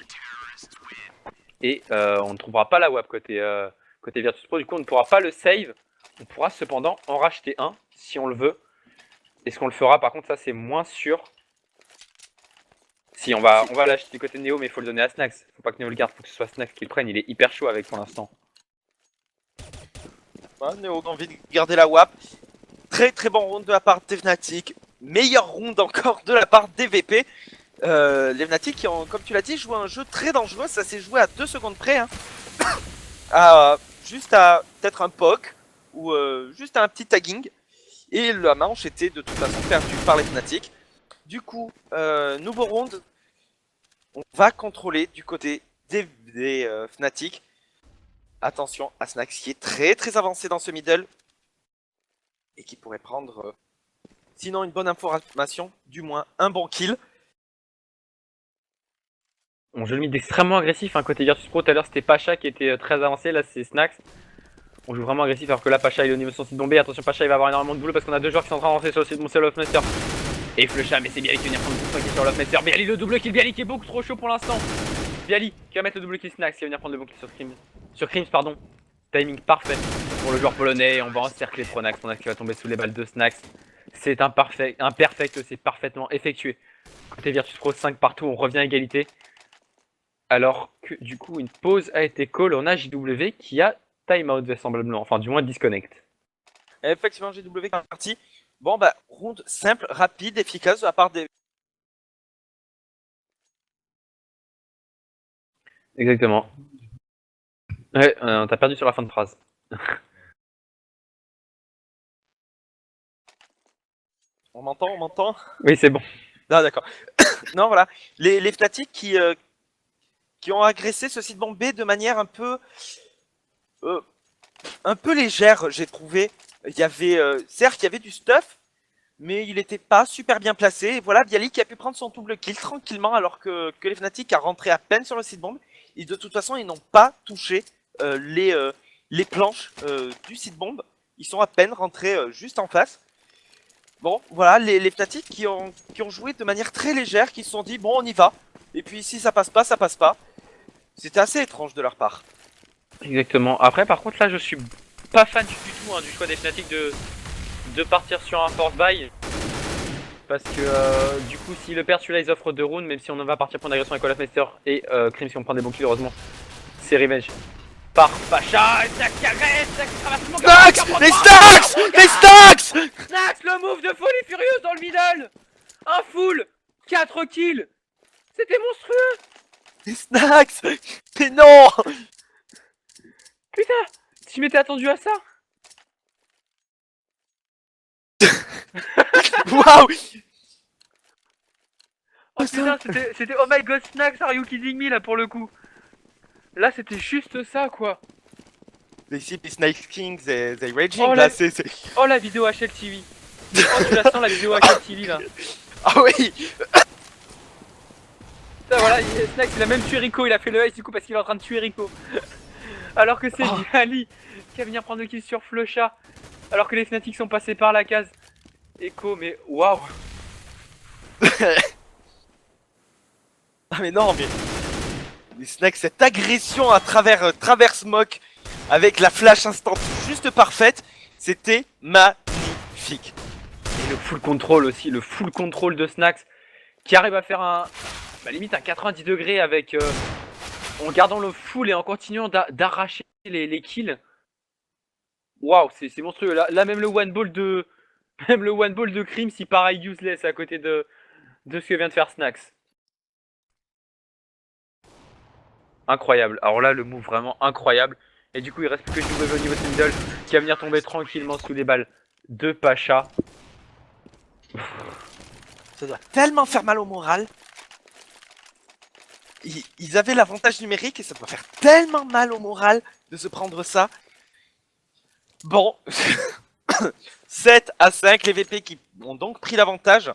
Et on ne trouvera pas la WAP côté Virtus Pro. Du coup, on ne pourra pas le save. On pourra cependant en racheter un si on le veut. Est-ce qu'on le fera? Par contre, ça c'est moins sûr. Si, on va l'acheter du côté de Neo, mais il faut le donner à Snax. Faut pas que Neo le garde, faut que ce soit Snax qui le prenne. Il est hyper chaud avec pour l'instant. Ouais, Neo a envie de garder la WAP. Très très bon round de la part des Fnatic. Meilleur round encore de la part des VP. Les Fnatic qui ont, comme tu l'as dit, joué un jeu très dangereux. Ça s'est joué à 2 secondes près. Hein. Juste à peut-être un poke. Ou juste un petit tagging. Et la manche était de toute façon perdue par les Fnatic. Du coup, nouveau round. On va contrôler du côté des Fnatic. Attention à Snax qui est très très avancé dans ce middle. Et qui pourrait prendre, sinon une bonne information, du moins un bon kill. On joue le mid extrêmement agressif. Hein, côté Virtus Pro, tout à l'heure c'était Pacha qui était très avancé. Là c'est Snax. On joue vraiment agressif alors que là Pacha il est au niveau de son site bombé. Attention, Pacha il va avoir énormément de boulot parce qu'on a deux joueurs qui sont en train d'avancer sur le site de Olaf Meister. Et Flecha, mais c'est Bialy qui vient prendre le qui est sur Olaf Meister. Bialy le double kill, Bialy qui est beaucoup trop chaud pour l'instant. Bialy qui va mettre le double kill Snax qui va venir prendre le bon kill sur Crims. Pardon. Timing parfait pour le joueur polonais. On va encercler Pronax. Pronax qui va tomber sous les balles de Snax. C'est un perfect, c'est parfaitement effectué. Côté Virtus Pro 5 partout, on revient à égalité. Alors que du coup une pause a été call. On a JW qui a timeout vraisemblablement, enfin du moins disconnect. Effectivement, JW qui est parti. Bon bah, round simple, rapide, efficace à part des... Exactement. Ouais, on t'a perdu sur la fin de phrase. On m'entend Oui, c'est bon. Non, d'accord. Non, voilà. Les Fnatic qui ont agressé ce site bombé de manière un peu légère, j'ai trouvé. Il y avait, certes, il y avait du stuff, mais il n'était pas super bien placé. Et voilà, Bialy qui a pu prendre son double kill tranquillement, alors que les Fnatic a rentré à peine sur le site bomb. Et de toute façon, ils n'ont pas touché les planches du site bomb. Ils sont à peine rentrés juste en face. Bon, voilà, les Fnatic qui ont joué de manière très légère, qui se sont dit, bon, on y va. Et puis si ça passe pas, ça passe pas. C'était assez étrange de leur part. Exactement. Après, par contre, là, je suis pas fan du tout hein, du choix des Fnatic de partir sur un force buy. Parce que du coup, si le perd celui-là, ils offrent 2 rounds, même si on va partir pour une agression avec Olaf Meister et Crims qui vont prendre des bons kills, heureusement. C'est revenge. par Pacha. Et Snax qui agresse, Snax qui traverse le monde. Snax! Les Snax! Les Snax! Snax, le move de folie furieuse dans le middle. Un full 4 kills. C'était monstrueux. Les Snax! Mais non! Putain, tu m'étais attendu à ça. Waouh! Oh putain, c'était oh my god Snax, are you kidding me là pour le coup. Là c'était juste ça quoi. Les Snake Kings, they raging Oh, là, Oh la vidéo HLTV. Oh tu la sens la vidéo HLTV là. Ah oui! Putain voilà, Snax il a même tué Rico, il a fait le ice du coup parce qu'il est en train de tuer Rico. Alors que c'est Bialy qui va venir prendre le kill sur Flusha. Alors que les Fnatic sont passés par la case. Echo mais waouh. Ah mais non mais... Les Snacks, cette agression à travers Smoke avec la flash instant juste parfaite, c'était magnifique. Et le full control aussi, le full control de Snax qui arrive à faire un... Bah, limite un 90 degrés avec... en gardant le full et en continuant d'arracher les kills. Waouh, c'est monstrueux. Là même le one ball de... Même le one ball de Crims il paraît useless à côté de ce que vient de faire Snax. Incroyable. Alors là, le move vraiment incroyable. Et du coup, il reste plus que JW au niveau de middle qui va venir tomber tranquillement sous les balles de Pacha. Ça doit tellement faire mal au moral. Ils avaient l'avantage numérique et ça doit faire tellement mal au moral de se prendre ça. Bon. 7-5, les VP qui ont donc pris l'avantage.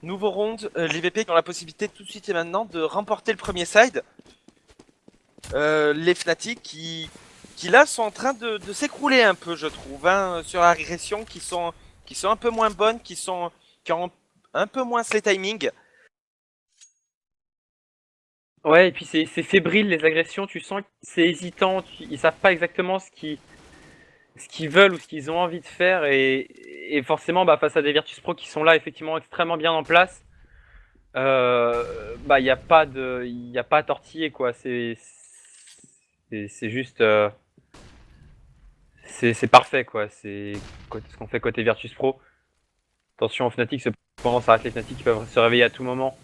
Nouveau round, les VP qui ont la possibilité tout de suite et maintenant de remporter le premier side. Les Fnatic qui là sont en train de s'écrouler un peu, je trouve, hein, sur la régression, qui sont un peu moins bonnes, qui ont un peu moins les timings. Ouais, et puis c'est fébrile les agressions, tu sens que c'est hésitant, ils savent pas exactement ce qu'ils veulent ou ce qu'ils ont envie de faire et forcément bah, face à des Virtus Pro qui sont là effectivement extrêmement bien en place, bah il n'y a pas à tortiller quoi, c'est juste c'est parfait quoi, c'est ce qu'on fait côté Virtus Pro. Attention aux Fnatic, cependant ça reste les Fnatic qui peuvent se réveiller à tout moment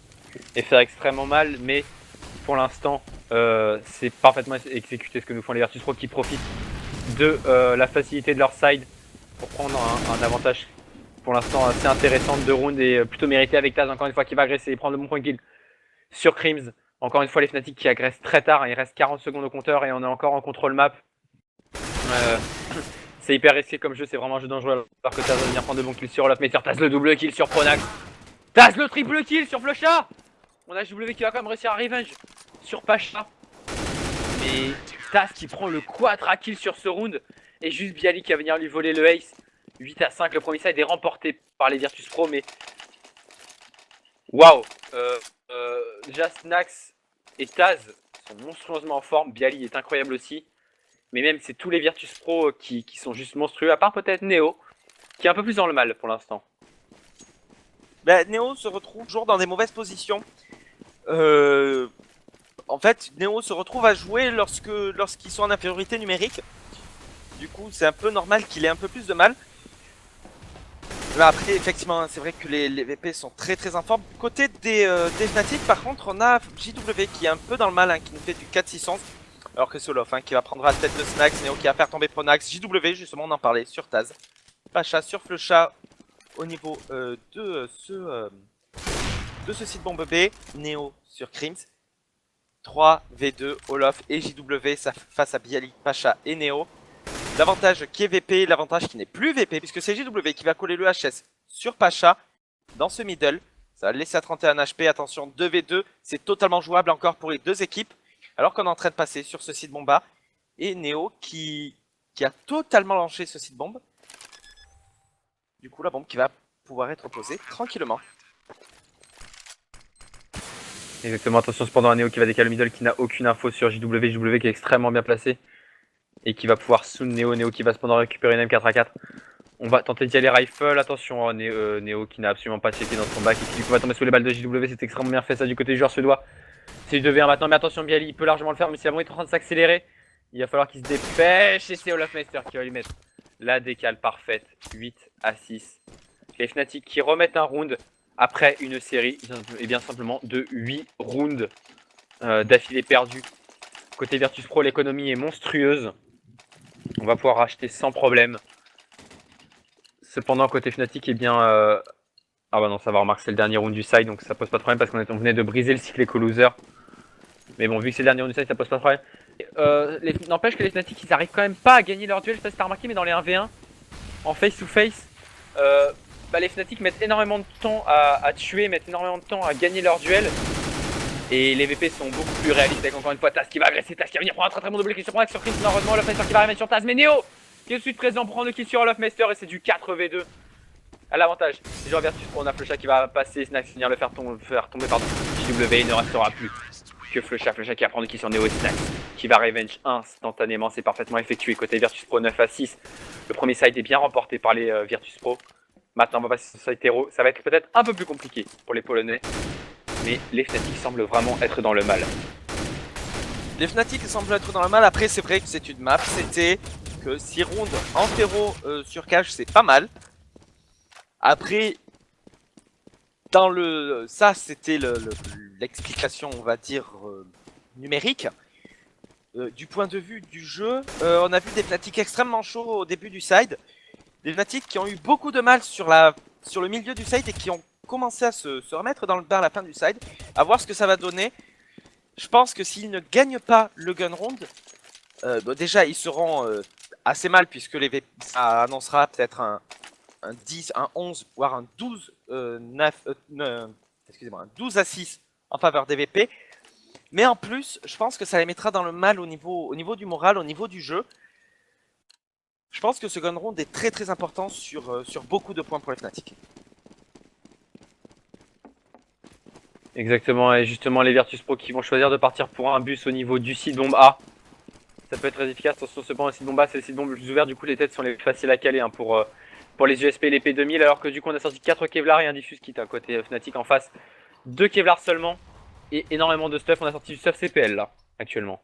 et faire extrêmement mal, mais pour l'instant c'est parfaitement exécuté ce que nous font les Virtus Pro qui profitent de la facilité de leur side pour prendre un avantage pour l'instant assez intéressant de 2 rounds et plutôt mérité avec Taz encore une fois qui va agresser et prendre le bon point de kill sur Crims. Encore une fois les Fnatic qui agressent très tard, il reste 40 secondes au compteur et on est encore en contrôle map. C'est hyper risqué comme jeu, c'est vraiment un jeu dangereux alors que Taz va venir prendre de bons kills sur Olaf, mais sur Taz le double kill sur Pronax. Taz le triple kill sur Flusha. On a JW qui va quand même réussir à revenge sur Pacha. Mais Taz qui prend le quadra kill sur ce round et juste Bialy qui va venir lui voler le ace. 8-5, le premier side est remporté par les Virtus Pro, mais waouh, déjà Snax et Taz sont monstrueusement en forme, Bialy est incroyable aussi, mais même c'est tous les Virtus Pro qui sont juste monstrueux, à part peut-être Neo qui est un peu plus dans le mal pour l'instant. Bah, Neo se retrouve toujours dans des mauvaises positions. En fait, Neo se retrouve à jouer lorsqu'ils sont en infériorité numérique. Du coup, c'est un peu normal qu'il ait un peu plus de mal. Mais après, effectivement, c'est vrai que les VP sont très en forme. Côté des Fnatic, par contre, on a JW qui est un peu dans le mal, hein, qui nous fait du 4-611. Alors que c'est Olof hein, qui va prendre la tête de Snax, Neo qui va faire tomber Pronax, JW, justement, on en parlait, sur Taz. Pacha sur Flusha au niveau de ce site bombe B. Neo sur Crims. 3 V2, Olof et JW face à Bialy, Pacha et Neo. L'avantage qui est VP, l'avantage qui n'est plus VP, puisque c'est JW qui va coller le HS sur Pacha dans ce middle. Ça va le laisser à 31 HP, attention 2v2, c'est totalement jouable encore pour les deux équipes. Alors qu'on est en train de passer sur ce site bomba. Et Neo qui a totalement lancé ce site bombe. Du coup la bombe qui va pouvoir être posée tranquillement. Exactement, attention cependant à Neo qui va décaler le middle qui n'a aucune info sur JW, JW qui est extrêmement bien placé. Et qui va pouvoir soon Neo qui va cependant récupérer une M4A4. On va tenter d'y aller rifle, attention à Neo qui n'a absolument pas checké dans son bac et qui du coup va tomber sous les balles de JW, c'est extrêmement bien fait ça du côté du joueur suédois. C'est du 2v1 maintenant, mais attention, Bialy, il peut largement le faire, mais si la bombe est en train de s'accélérer, il va falloir qu'il se dépêche, et c'est Olafmeister qui va lui mettre la décale parfaite, 8-6. Les Fnatic qui remettent un round après une série, et bien simplement, de 8 rounds d'affilée perdus. Côté Virtus Pro, l'économie est monstrueuse. On va pouvoir racheter sans problème. Cependant, côté Fnatic, eh bien... Ah bah non, ça va, remarquer, c'est le dernier round du side, donc ça pose pas de problème parce qu'on venait de briser le cycle éco-loser. Mais bon, vu que c'est le dernier round du side, ça pose pas de problème. N'empêche que les Fnatic, ils arrivent quand même pas à gagner leur duel. Je sais pas si t'as remarqué, mais dans les 1v1, en face-to-face, les Fnatic mettent énormément de temps à tuer, mettent énormément de temps à gagner leur duel. Et les VP sont beaucoup plus réalistes avec encore une fois Taz qui va agresser, Taz qui va venir prendre un très très bon double kill sur Pronax sur Chris. Heureusement, Olafmeister qui va remettre sur Taz, mais Neo qui est tout de suite présent pour prendre le kill sur Olafmeister et c'est du 4v2 à l'avantage. Les joueurs Virtus Pro, on a Flusha qui va passer, Snax venir le faire tomber, pardon. JW, il ne restera plus que Flusha qui va prendre le kill sur Neo et Snax qui va revenge instantanément, c'est parfaitement effectué. Côté Virtus Pro 9-6, le premier side est bien remporté par les Virtus Pro. Maintenant, on va passer sur side Hero, ça va être peut-être un peu plus compliqué pour les Polonais. Mais les Fnatic semblent vraiment être dans le mal. Les Fnatic semblent être dans le mal. Après, c'est vrai que c'est une map. C'était que 6 rounds en terreau sur cache, c'est pas mal. Après, dans le... ça, c'était l'explication, on va dire, numérique. Du point de vue du jeu, on a vu des Fnatic extrêmement chauds au début du side. Des Fnatic qui ont eu beaucoup de mal sur le milieu du side et qui ont commencer à se remettre dans le bain à la fin du side, à voir ce que ça va donner. Je pense que s'ils ne gagnent pas le gun round, déjà ils seront assez mal puisque ça annoncera peut-être un 10, un 11, voire un 12, 12-6 en faveur des VP. Mais en plus, je pense que ça les mettra dans le mal au niveau du moral, au niveau du jeu. Je pense que ce gun round est très très important sur beaucoup de points pour les Fnatic. Exactement, et justement les Virtus Pro qui vont choisir de partir pour un bus au niveau du site bombe A. Ça peut être très efficace, attention cependant le site bombe A c'est le site bombe le plus ouvert, du coup les têtes sont les plus faciles à caler hein, pour les USP et les P2000, alors que du coup on a sorti 4 Kevlar et un Diffuse Kit à côté Fnatic en face. 2 Kevlar seulement et énormément de stuff, on a sorti du stuff CPL là actuellement.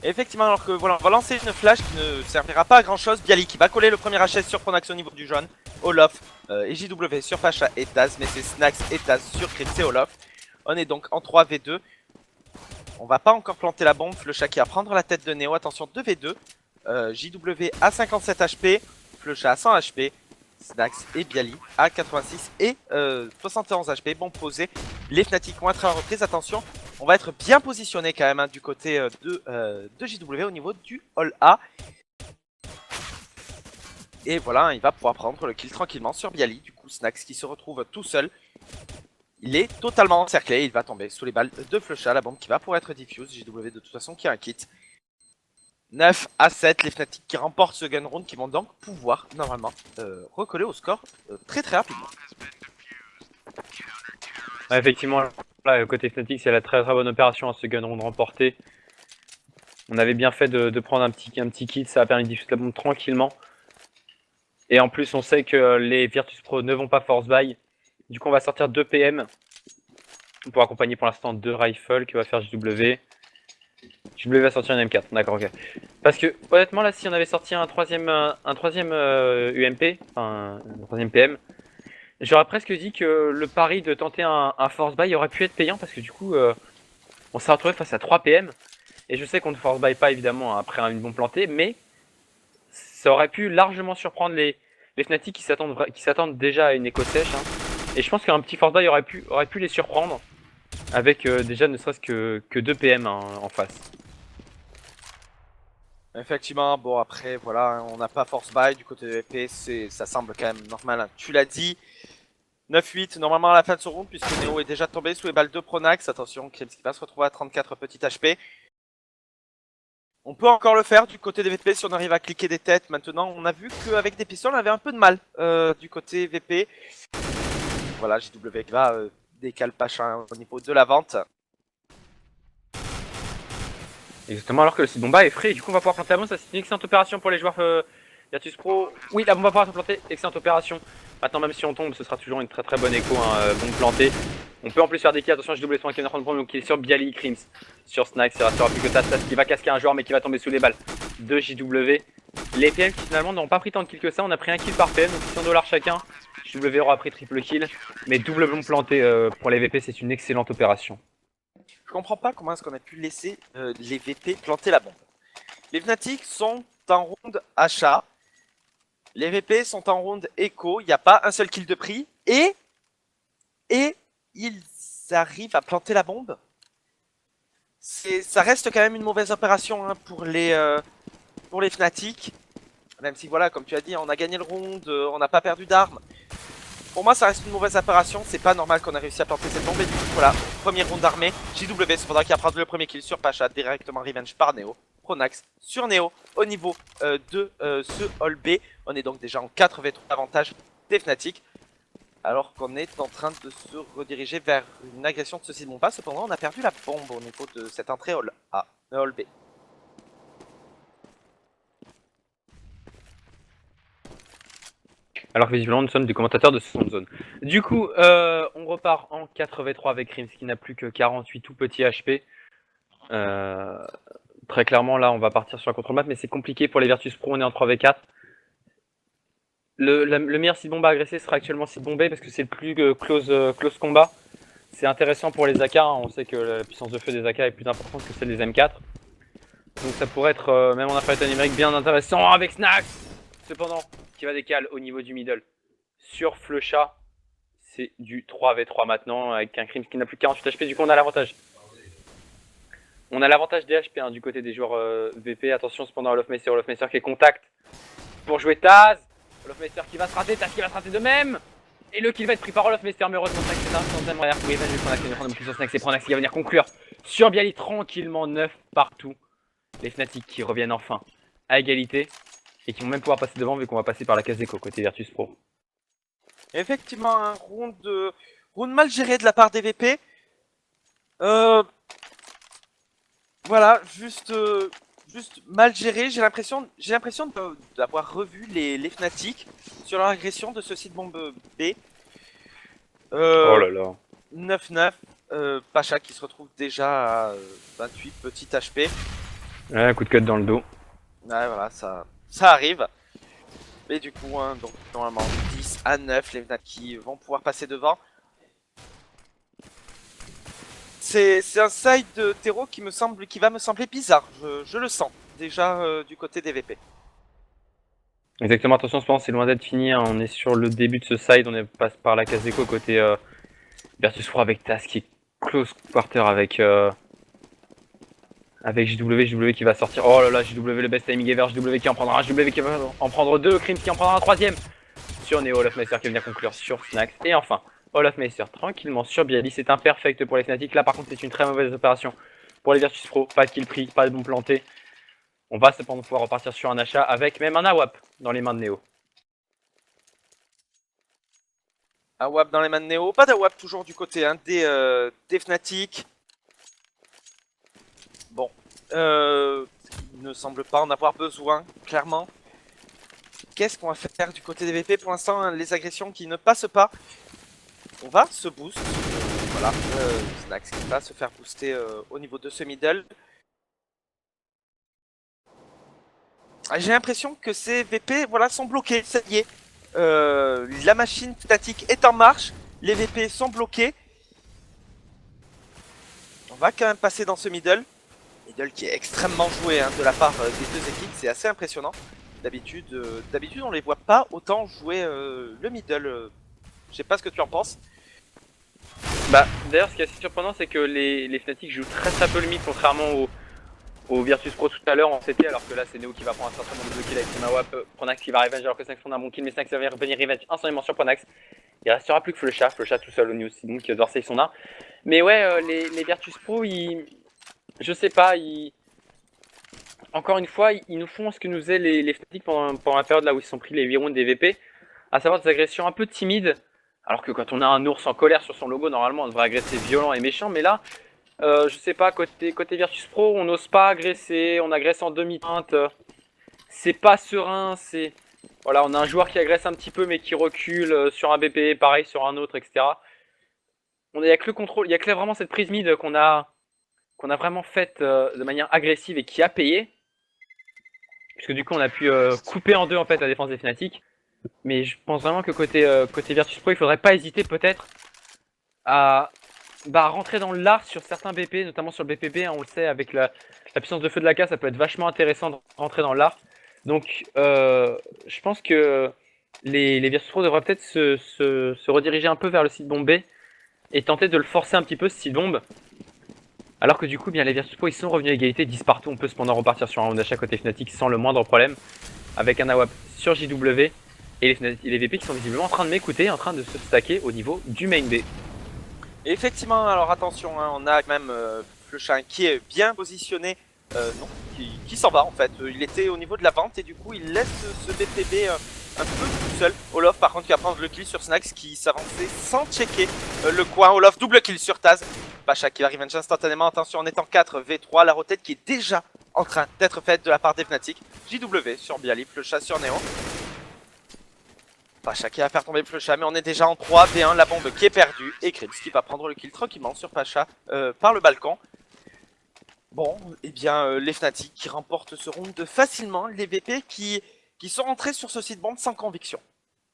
Effectivement, alors que voilà, on va lancer une flash qui ne servira pas à grand chose. Bialy qui va coller le premier HS sur Pronax au niveau du jaune. Olof et JW sur Facha et Taz, mais c'est Snax et Taz sur Chris et Olof. On est donc en 3v2. On va pas encore planter la bombe. Flusha qui va prendre la tête de Neo. Attention, 2v2. JW à 57 HP. Flusha à 100 HP. Snax et Bialy à 86 et 71 HP. Bon posé. Les Fnatic vont être en reprise. Attention, on va être bien positionné quand même hein, du côté de JW au niveau du All A. Et voilà, il va pouvoir prendre le kill tranquillement sur Bialy. Du coup, Snax qui se retrouve tout seul. Il est totalement encerclé. Il va tomber sous les balles de Flusha. La bombe qui va pouvoir être diffuse. JW de toute façon qui a un kit. 9-7, les Fnatic qui remportent ce gun round, qui vont donc pouvoir normalement recoller au score très très rapidement. Ouais, effectivement, là, côté Fnatic, c'est la très très bonne opération à ce gun round remporté. On avait bien fait de prendre un petit kit, ça a permis de diffuser la bombe tranquillement. Et en plus, on sait que les Virtus Pro ne vont pas force buy. Du coup, on va sortir 2 PM pour accompagner pour l'instant 2 rifles que va faire JW. JW va sortir une M4, d'accord, ok. Parce que honnêtement, là, si on avait sorti un troisième UMP, enfin un troisième PM, j'aurais presque dit que le pari de tenter un force buy aurait pu être payant parce que du coup, on s'est retrouvé face à 3 PM. Et je sais qu'on ne force buy pas évidemment après une bombe plantée, mais ça aurait pu largement surprendre les Fnatic qui s'attendent déjà à une éco sèche. Hein. Et je pense qu'un petit force buy aurait pu les surprendre avec déjà ne serait-ce que 2 PM hein, en face. Effectivement, bon après voilà, on n'a pas force buy du côté de VP, ça semble quand même normal. Hein. Tu l'as dit, 9-8 normalement à la fin de ce round puisque Neo est déjà tombé sous les balles de Pronax. Attention, Krims qui va se retrouver à 34 petits HP. On peut encore le faire du côté des VP si on arrive à cliquer des têtes. Maintenant, on a vu qu'avec des pistons, on avait un peu de mal du côté VP. Voilà, JW qui va décaler Pachin au niveau de la vente. Exactement, alors que le site bomba est frais et du coup on va pouvoir planter la bombe, ça c'est une excellente opération pour les joueurs Virtus Pro. Oui, la bombe va pouvoir se planter, excellente opération. Maintenant même si on tombe, ce sera toujours une très très bonne écho, hein, bombe plantée. On peut en plus faire des kills, attention JW qui est en train de prendre le kill sur Bialy, Crims, sur Snax, il restera plus que Tastas qui va casquer un joueur mais qui va tomber sous les balles de JW. Les PM qui finalement n'ont pas pris tant de kills que ça, on a pris un kill par PM, donc 100 $ chacun. JW aura pris triple kill, mais double bombe plantée pour les VP, c'est une excellente opération. Je comprends pas comment est-ce qu'on a pu laisser les VP planter la bombe. Les Fnatic sont en round achat, les VP sont en round écho, il n'y a pas un seul kill de prix, et ils arrivent à planter la bombe. Ça reste quand même une mauvaise opération hein, pour les Fnatic. Même si voilà, comme tu as dit, on a gagné le round, on n'a pas perdu d'armes. Pour moi, ça reste une mauvaise opération. C'est pas normal qu'on ait réussi à planter cette bombe. Et du coup, voilà, premier round d'armée. JW, cependant, qui a pris le premier kill sur Pacha, directement revenge par Neo. Pronax sur Neo au niveau de ce Hall B. On est donc déjà en 4v3 avantage des Fnatic. Alors qu'on est en train de se rediriger vers une agression de ce site bomba. Cependant, on a perdu la bombe au niveau de cette entrée Hall A, Hall B. Alors que visiblement nous sommes des commentateurs de cette zone. Du coup, on repart en 4v3 avec Crims qui n'a plus que 48 tout petits HP. Très clairement là on va partir sur la contrôle map mais c'est compliqué pour les Virtus Pro, on est en 3v4. Le meilleur site bomba agressé sera actuellement site bombé parce que c'est le plus close combat. C'est intéressant pour les AK, hein. On sait que la puissance de feu des AK est plus importante que celle des M4. Donc ça pourrait être même en infériorité numérique bien intéressant avec Snax. Cependant, qui va décaler au niveau du middle sur Flecha, c'est du 3v3 maintenant avec un Crims qui n'a plus que 48 HP, du coup on a l'avantage. On a l'avantage des HP hein, du côté des joueurs VP. Attention cependant à Olofmeister qui est contact pour jouer Taz. Olofmeister qui va se rater, Taz qui va se rater de même. Et le kill va être pris par Olofmeister, mais heureusement Snax c'est un stand arrière pour Revenge. Pronax qui va prendre sur Snax et Pronax qui va venir conclure sur Bialy tranquillement 9 partout. Les Fnatic qui reviennent enfin à égalité et qui vont même pouvoir passer devant vu qu'on va passer par la case éco côté Virtus Pro. Effectivement, un round mal géré de la part des VP. Voilà, juste mal géré. J'ai l'impression d'avoir revu les Fnatic sur leur agression de ce site bombe B. Oh là là. 9-9. Pacha qui se retrouve déjà à 28 petits HP. Ouais, un coup de cut dans le dos. Ouais, voilà, ça arrive. Mais du coup, hein, donc normalement 10-9, les Fnatic qui vont pouvoir passer devant. C'est un side de Tero qui va me sembler bizarre. Je le sens déjà du côté des VP. Exactement, attention, je pense c'est loin d'être fini. Hein. On est sur le début de ce side, on passe par la case éco côté Virtus Pro avec Taz qui est close quarter avec JW qui va sortir. Oh là là, JW le best timing ever, JW qui en prendra un, JW qui va en prendre deux, Crims qui en prendra un troisième. Sur Neo, Olofmeister qui va venir conclure sur Snax. Et enfin, Olofmeister tranquillement sur Bialy, c'est imperfect pour les Fnatic. Là par contre c'est une très mauvaise opération pour les Virtus Pro, pas de kill pris, pas de bon planté. On va cependant pouvoir repartir sur un achat avec même un AWAP dans les mains de Neo. AWAP dans les mains de Neo, pas d'AWAP toujours du côté hein, des Fnatic. Bon, il ne semble pas en avoir besoin, clairement. Qu'est-ce qu'on va faire du côté des VP pour l'instant hein, les agressions qui ne passent pas. On va se boost. Voilà, Snax qui va se faire booster au niveau de ce middle. J'ai l'impression que ces VP voilà, sont bloqués, ça y est. La machine statique est en marche, les VP sont bloqués. On va quand même passer dans ce middle. Middle qui est extrêmement joué hein, de la part des deux équipes, c'est assez impressionnant. D'habitude, on les voit pas autant jouer le middle. Je sais pas ce que tu en penses. Bah, d'ailleurs, ce qui est assez surprenant, c'est que les Fnatic jouent très peu le mid, contrairement au Virtus Pro tout à l'heure en CT, alors que là, c'est Neo qui va prendre un certain nombre de kills avec son AWAP. Pronax qui va revenge alors que Snax prend un bon kill, mais Snax va venir revenge instantanément sur Pronax. Il restera plus que Flecha tout seul au niveau Sidon qui doit save son arme. Mais ouais, les Virtus Pro, je sais pas, encore une fois, ils nous font ce que nous faisaient les Fnatic pendant la période là où ils se sont pris les 8 rounds des VP, à savoir des agressions un peu timides. Alors que quand on a un ours en colère sur son logo, normalement on devrait agresser violent et méchant, mais là, je sais pas, côté Virtus Pro, on n'ose pas agresser, on agresse en demi-teinte, c'est pas serein, voilà, on a un joueur qui agresse un petit peu mais qui recule sur un BP, pareil sur un autre, etc. il y a que le contrôle, il y a que là, vraiment cette prise mid qu'on a vraiment faite de manière agressive et qui a payé. Puisque du coup, on a pu couper en deux en fait la défense des Fnatic. Mais je pense vraiment que côté Virtus Pro, il faudrait pas hésiter peut-être à rentrer dans l'art sur certains BP, notamment sur le BPB, hein, on le sait, avec la puissance de feu de la K, ça peut être vachement intéressant de rentrer dans l'art. Donc, je pense que les Virtus Pro devraient peut-être se rediriger un peu vers le site bomb B et tenter de le forcer un petit peu, ce site bomb. Alors que du coup, bien les Virtus Pro, ils sont revenus à égalité, 10 partout, on peut cependant repartir sur un round d'achat côté Fnatic sans le moindre problème, avec un AWAP sur JW, et les VP qui sont visiblement en train de m'écouter, en train de se stacker au niveau du main B. Et effectivement, alors attention, hein, on a quand même Flechin qui est bien positionné, non, qui s'en va en fait. Il était au niveau de la vente et du coup il laisse ce BPB un peu tout seul. Olof par contre qui va prendre le kill sur Snax qui s'avançait sans checker le coin. Olof double kill sur Taz. Pacha qui va revenge instantanément. Attention, on est en 4 V3. La rotate qui est déjà en train d'être faite de la part des Fnatic. JW sur Bialy, Flechin sur Neo. Pacha qui va faire tomber Flechin, mais on est déjà en 3 V1, la bombe qui est perdue. Et Krebs qui va prendre le kill tranquillement sur Pacha par le balcon. Bon, et bien les Fnatic qui remportent ce round facilement. Les VP qui sont rentrés sur ce site bomb sans conviction.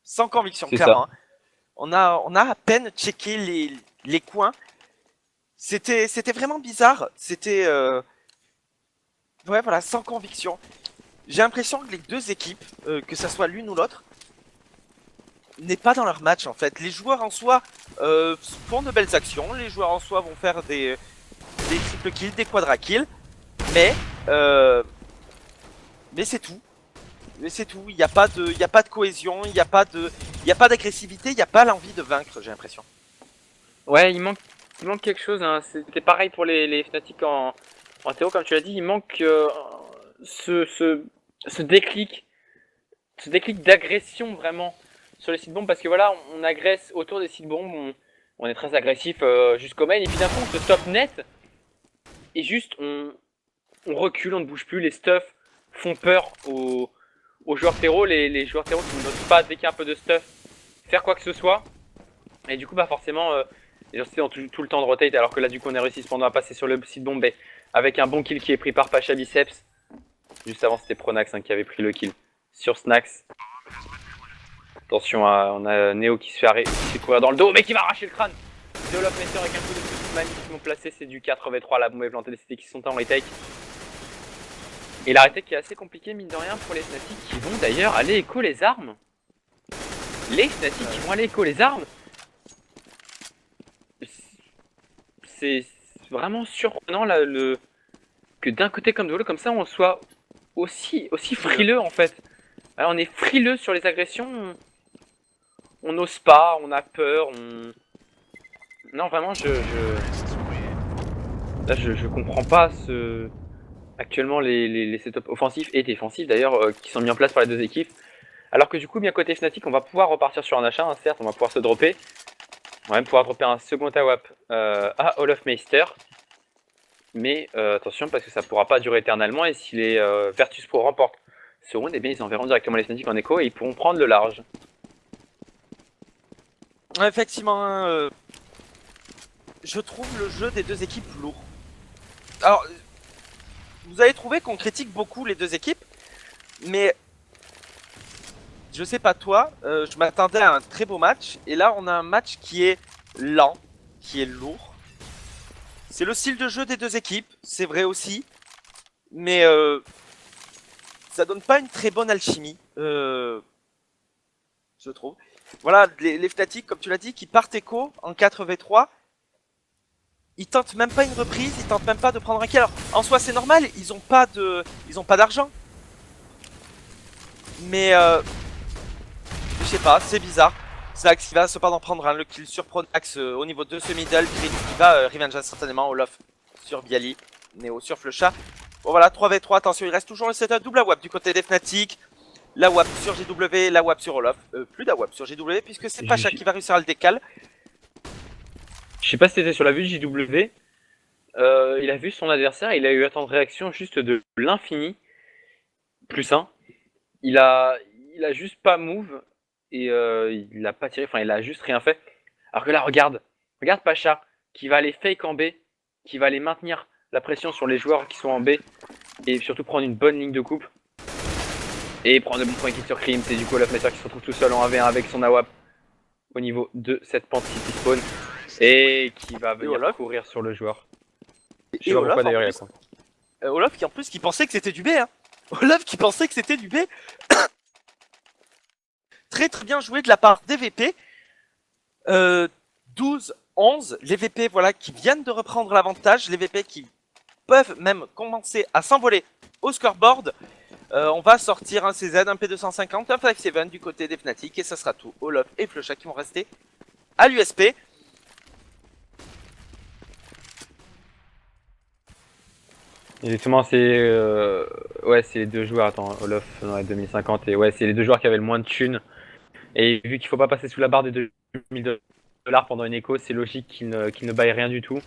Sans conviction, clairement. Ça. On a à peine checké les coins. C'était vraiment bizarre. C'était... ouais, voilà, sans conviction. J'ai l'impression que les deux équipes, que ça soit l'une ou l'autre, n'est pas dans leur match en fait. Les joueurs en soi font de belles actions, les joueurs en soi vont faire des triple kills, des quadra kills, mais c'est tout. Mais c'est tout. Il n'y a pas de cohésion, il n'y a pas d'agressivité, il n'y a pas l'envie de vaincre, j'ai l'impression. Ouais, il manque quelque chose. Hein. C'était pareil pour les Fnatic en Théo, comme tu l'as dit. Il manque ce déclic d'agression vraiment sur les sites bombes, parce que voilà, on agresse autour des sites bombes, on est très agressif jusqu'au main, et puis d'un coup on se stop net, et juste on recule, on ne bouge plus, les stuffs font peur aux joueurs terreau, les joueurs terreau qui n'osent pas, dès qu'il y a un peu de stuff, faire quoi que ce soit, et du coup bah forcément, les gens ont tout le temps de rotate, alors que là du coup on a réussi cependant à passer sur le site bombe, avec un bon kill qui est pris par Pacha Biceps, juste avant c'était Pronax hein, qui avait pris le kill sur Snax. Attention, on a Neo qui se fait courir dans le dos, mais qui va arracher le crâne de Olof Messer avec un coup de feu magnifiquement placé. C'est du 4v3, la bombe est plantée des CT qui sont en retake. Et la retake qui est assez compliquée, mine de rien, pour les Fnatic qui vont d'ailleurs aller écho les armes. Les Fnatic qui vont aller écho les armes. C'est vraiment surprenant là, que d'un côté comme de l'autre, comme ça, on soit aussi frileux en fait. Alors, on est frileux sur les agressions. On n'ose pas, on a peur, Non, vraiment, là, je comprends pas actuellement les setups offensifs et défensifs d'ailleurs qui sont mis en place par les deux équipes. Alors que du coup, bien côté Fnatic, on va pouvoir repartir sur un achat, hein, certes, on va pouvoir se dropper. On va même pouvoir dropper un second AWAP à Olof Meister. Mais attention, parce que ça pourra pas durer éternellement, et si les Virtus Pro remportent ce round, eh bien ils enverront directement les Fnatic en écho et ils pourront prendre le large. Effectivement, je trouve le jeu des deux équipes lourd. Alors, vous avez trouvé qu'on critique beaucoup les deux équipes, mais je sais pas toi, je m'attendais à un très beau match, et là on a un match qui est lent, qui est lourd. C'est le style de jeu des deux équipes, c'est vrai aussi, mais ça donne pas une très bonne alchimie, je trouve. Voilà, les Fnatic, comme tu l'as dit, qui partent écho en 4v3. Ils tentent même pas une reprise, ils tentent même pas de prendre un kill. Alors, en soi, c'est normal, ils ont pas d'argent. Mais, je sais pas, c'est bizarre. Snax qui va cependant prendre le kill sur Pronax au niveau de ce middle. Grid qui va revenge instantanément. Olof sur Bialy, Neo sur Flechin. Bon voilà, 3v3, attention, il reste toujours le setup double AWAP du côté des Fnatic. La WAP sur GW, la WAP sur Olof. Plus d'AWAP sur GW puisque c'est Pacha qui va réussir à le décaler. Je sais pas si c'était sur la vue de JW. Il a vu son adversaire, il a eu un temps de réaction juste de l'infini. Plus 1. Il a juste pas move et il a pas tiré, enfin il a juste rien fait. Alors que là, regarde, Regarde Pacha qui va aller fake en B, qui va aller maintenir la pression sur les joueurs qui sont en B et surtout prendre une bonne ligne de coupe. Et prendre de bons points sur Krim. C'est du coup Olofmeister qui se retrouve tout seul en 1v1 avec son AWP au niveau de cette pente city spawn et qui va venir courir sur le joueur. Je sais pas pourquoi d'ailleurs il y a ça. Olaf qui en plus qui pensait que c'était du B hein. Olaf qui pensait que c'était du B. Très bien joué de la part des VP. 12-11, les VP voilà, qui viennent de reprendre l'avantage, les VP qui peuvent même commencer à s'envoler au scoreboard. On va sortir un CZ, un P250, un Flex 7 du côté des Fnatic et ça sera tout. Olof et Flusha qui vont rester à l'USP. Exactement, c'est ouais, c'est les deux joueurs. Attends, Olof dans les 2050 et ouais, c'est les deux joueurs qui avaient le moins de thunes. Et vu qu'il faut pas passer sous la barre des 2000 $ pendant une écho, c'est logique qu'il ne baille rien du tout.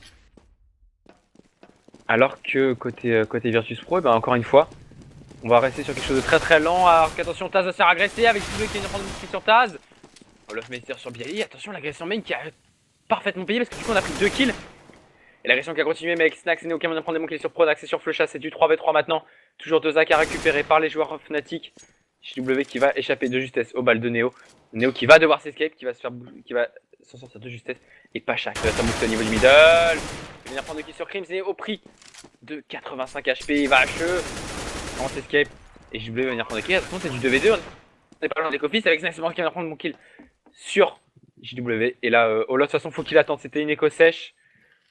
Alors que côté Virtus Pro, ben encore une fois, on va rester sur quelque chose de très lent. Alors qu'attention, Taz va se faire agresser avec tous ceux qui viennent prendre une sur Taz. Olofmeister sur Bialy, attention l'agression main qui a parfaitement payé parce que du coup on a pris 2 kills. Et l'agression qui a continué mais avec Snax et Neo qui vient de prendre des bons kills sur Pronax et sur Flusha, c'est du 3v3 maintenant. Toujours 2 AK récupérés par les joueurs Fnatic. JW qui va échapper de justesse aux balles de Neo. Neo qui va devoir s'escape, qui va s'en sortir de justesse. Et Pacha qui va s'amuser au niveau du middle. Il va venir prendre 2 kills sur Crims et au prix de 85 HP, il va HE. On s'escape. Et JW va venir prendre 2 kills. Attention, c'est du 2v2. On est pas loin des copies, c'est avec Snax qui va venir prendre mon kill sur JW. Et là, Olof, de toute façon, faut qu'il attende. C'était une écho sèche.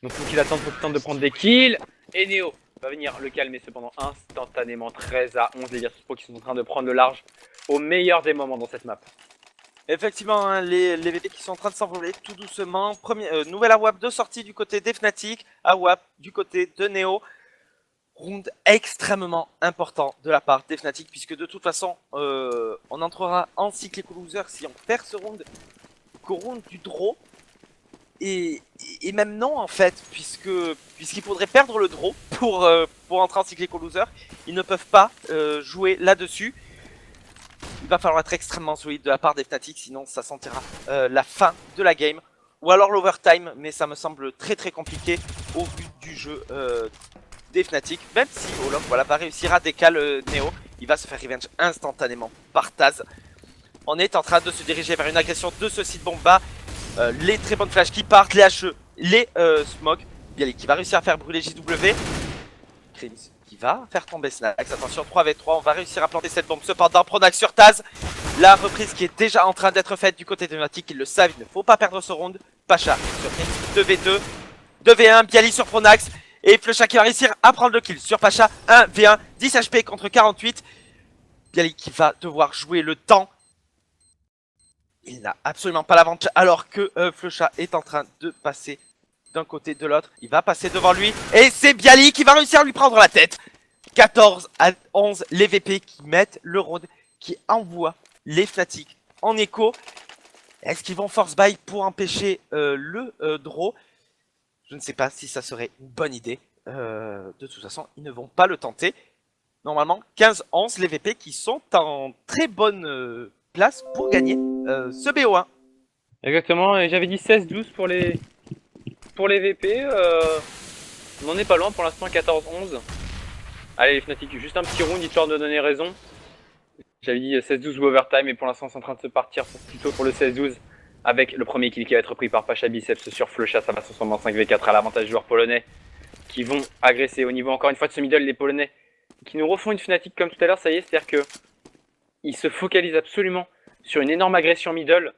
Donc faut qu'il attende, faut qu'il tente de prendre des kills. Et Neo va venir le calmer cependant instantanément. 13-11, les Virtus Pro qui sont en train de prendre le large au meilleur des moments dans cette map. Effectivement, hein, les VP qui sont en train de s'envoler tout doucement. Nouvelle AWAP de sortie du côté des Fnatic, AWAP du côté de Neo. Round extrêmement important de la part des Fnatic, puisque de toute façon, on entrera en cycle loser si on perd ce round qu'au round du draw. Et même non en fait, puisqu'il faudrait perdre le draw pour entrer en cycle loser. Ils ne peuvent pas jouer là-dessus. Il va falloir être extrêmement solide de la part des Fnatic, sinon ça sentira la fin de la game. Ou alors l'overtime, mais ça me semble très compliqué au vu du jeu des Fnatic. Même si Olof voilà, va réussir à décaler Neo, il va se faire revenge instantanément par Taz. On est en train de se diriger vers une agression de ce site bomba. Les très bonnes flashs qui partent, les HE, les smokes. Bialy qui va réussir à faire brûler JW. Crims qui va faire tomber Snax. Attention, 3v3, on va réussir à planter cette bombe. Cependant, Pronax sur Taz. La reprise qui est déjà en train d'être faite du côté de Fnatic. Ils le savent, il ne faut pas perdre ce round. Pacha sur Crims, 2v2. 2v1, Bialy sur Pronax. Et Flusha qui va réussir à prendre le kill sur Pacha. 1v1, 10 HP contre 48. Bialy qui va devoir jouer le temps. Il n'a absolument pas l'avantage alors que Flusha est en train de passer d'un côté de l'autre. Il va passer devant lui et c'est Bialy qui va réussir à lui prendre la tête. 14-11, les VP qui mettent le round, qui envoient les Fnatic en écho. Est-ce qu'ils vont force buy pour empêcher le draw? Je ne sais pas si ça serait une bonne idée. De toute façon, ils ne vont pas le tenter. Normalement, 15-11, les VP qui sont en très bonne place pour gagner ce BO1. Exactement, et j'avais dit 16-12 pour les VP. On n'en est pas loin pour l'instant, 14-11. Allez les Fnatic, juste un petit round histoire de donner raison. J'avais dit 16-12 ou overtime, et pour l'instant c'est en train de se partir plutôt pour le 16-12. Avec le premier kill qui va être pris par Pacha Biceps sur Flusha, ça va se transformer en 5v4 à l'avantage des joueurs polonais qui vont agresser au niveau encore une fois de ce middle, les polonais qui nous refont une Fnatic comme tout à l'heure, ça y est, c'est-à-dire que ils se focalisent absolument sur une énorme agression middle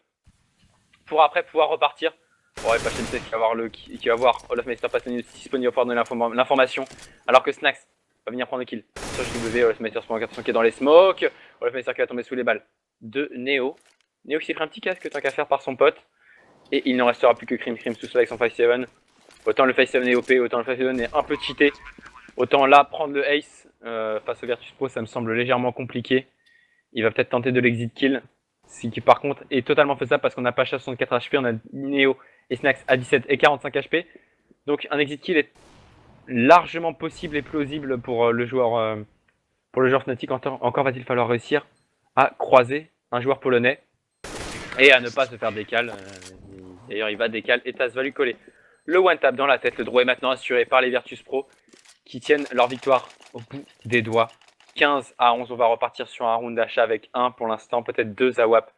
pour après pouvoir repartir. Ouais, Pacha Biceps qui va voir Olofmeister passer disponible pour donner l'information, alors que Snax va venir prendre le kill sur JW. Olofmeister se prend 400 qui est dans les smokes, Olofmeister qui va tomber sous les balles de Neo. Neo qui s'est pris un petit casque tant qu'à faire par son pote. Et il n'en restera plus que Crims tout seul avec son 5-7. Autant le 5-7 est OP, autant le 5-7 est un peu cheaté. Autant là, prendre le ace face au Virtus Pro, ça me semble légèrement compliqué. Il va peut-être tenter de l'exit kill. Ce qui par contre est totalement faisable parce qu'on n'a pas 64 HP, on a Neo et Snax à 17 et 45 HP. Donc un exit kill est largement possible et plausible pour le joueur Fnatic. Encore va-t-il falloir réussir à croiser un joueur polonais. Et à ne pas se faire décal, D'ailleurs, il va décaler et Taz va lui coller. Le one tap dans la tête. Le draw est maintenant assuré par les Virtus Pro qui tiennent leur victoire au bout des doigts. 15-11. On va repartir sur un round d'achat avec 1 pour l'instant, peut-être 2 AWAP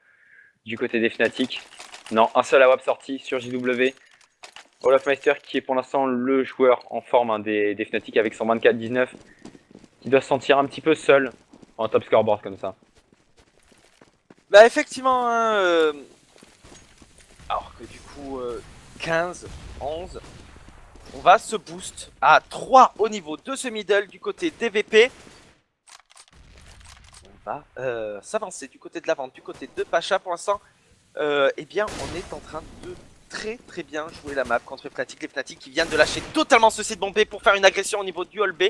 du côté des Fnatic. Non, un seul AWAP sorti sur JW. Olofmeister qui est pour l'instant le joueur en forme des Fnatic avec 124-19. Qui doit se sentir un petit peu seul en top scoreboard comme ça. Bah effectivement, hein, alors que du coup 15, 11, on va se boost à 3 au niveau de ce middle du côté DVP. On va s'avancer du côté de la vente, du côté de Pacha pour l'instant. Eh bien on est en train de très bien jouer la map contre Fnatic. Les Fnatic qui viennent de lâcher totalement ce site bombé pour faire une agression au niveau du hall B.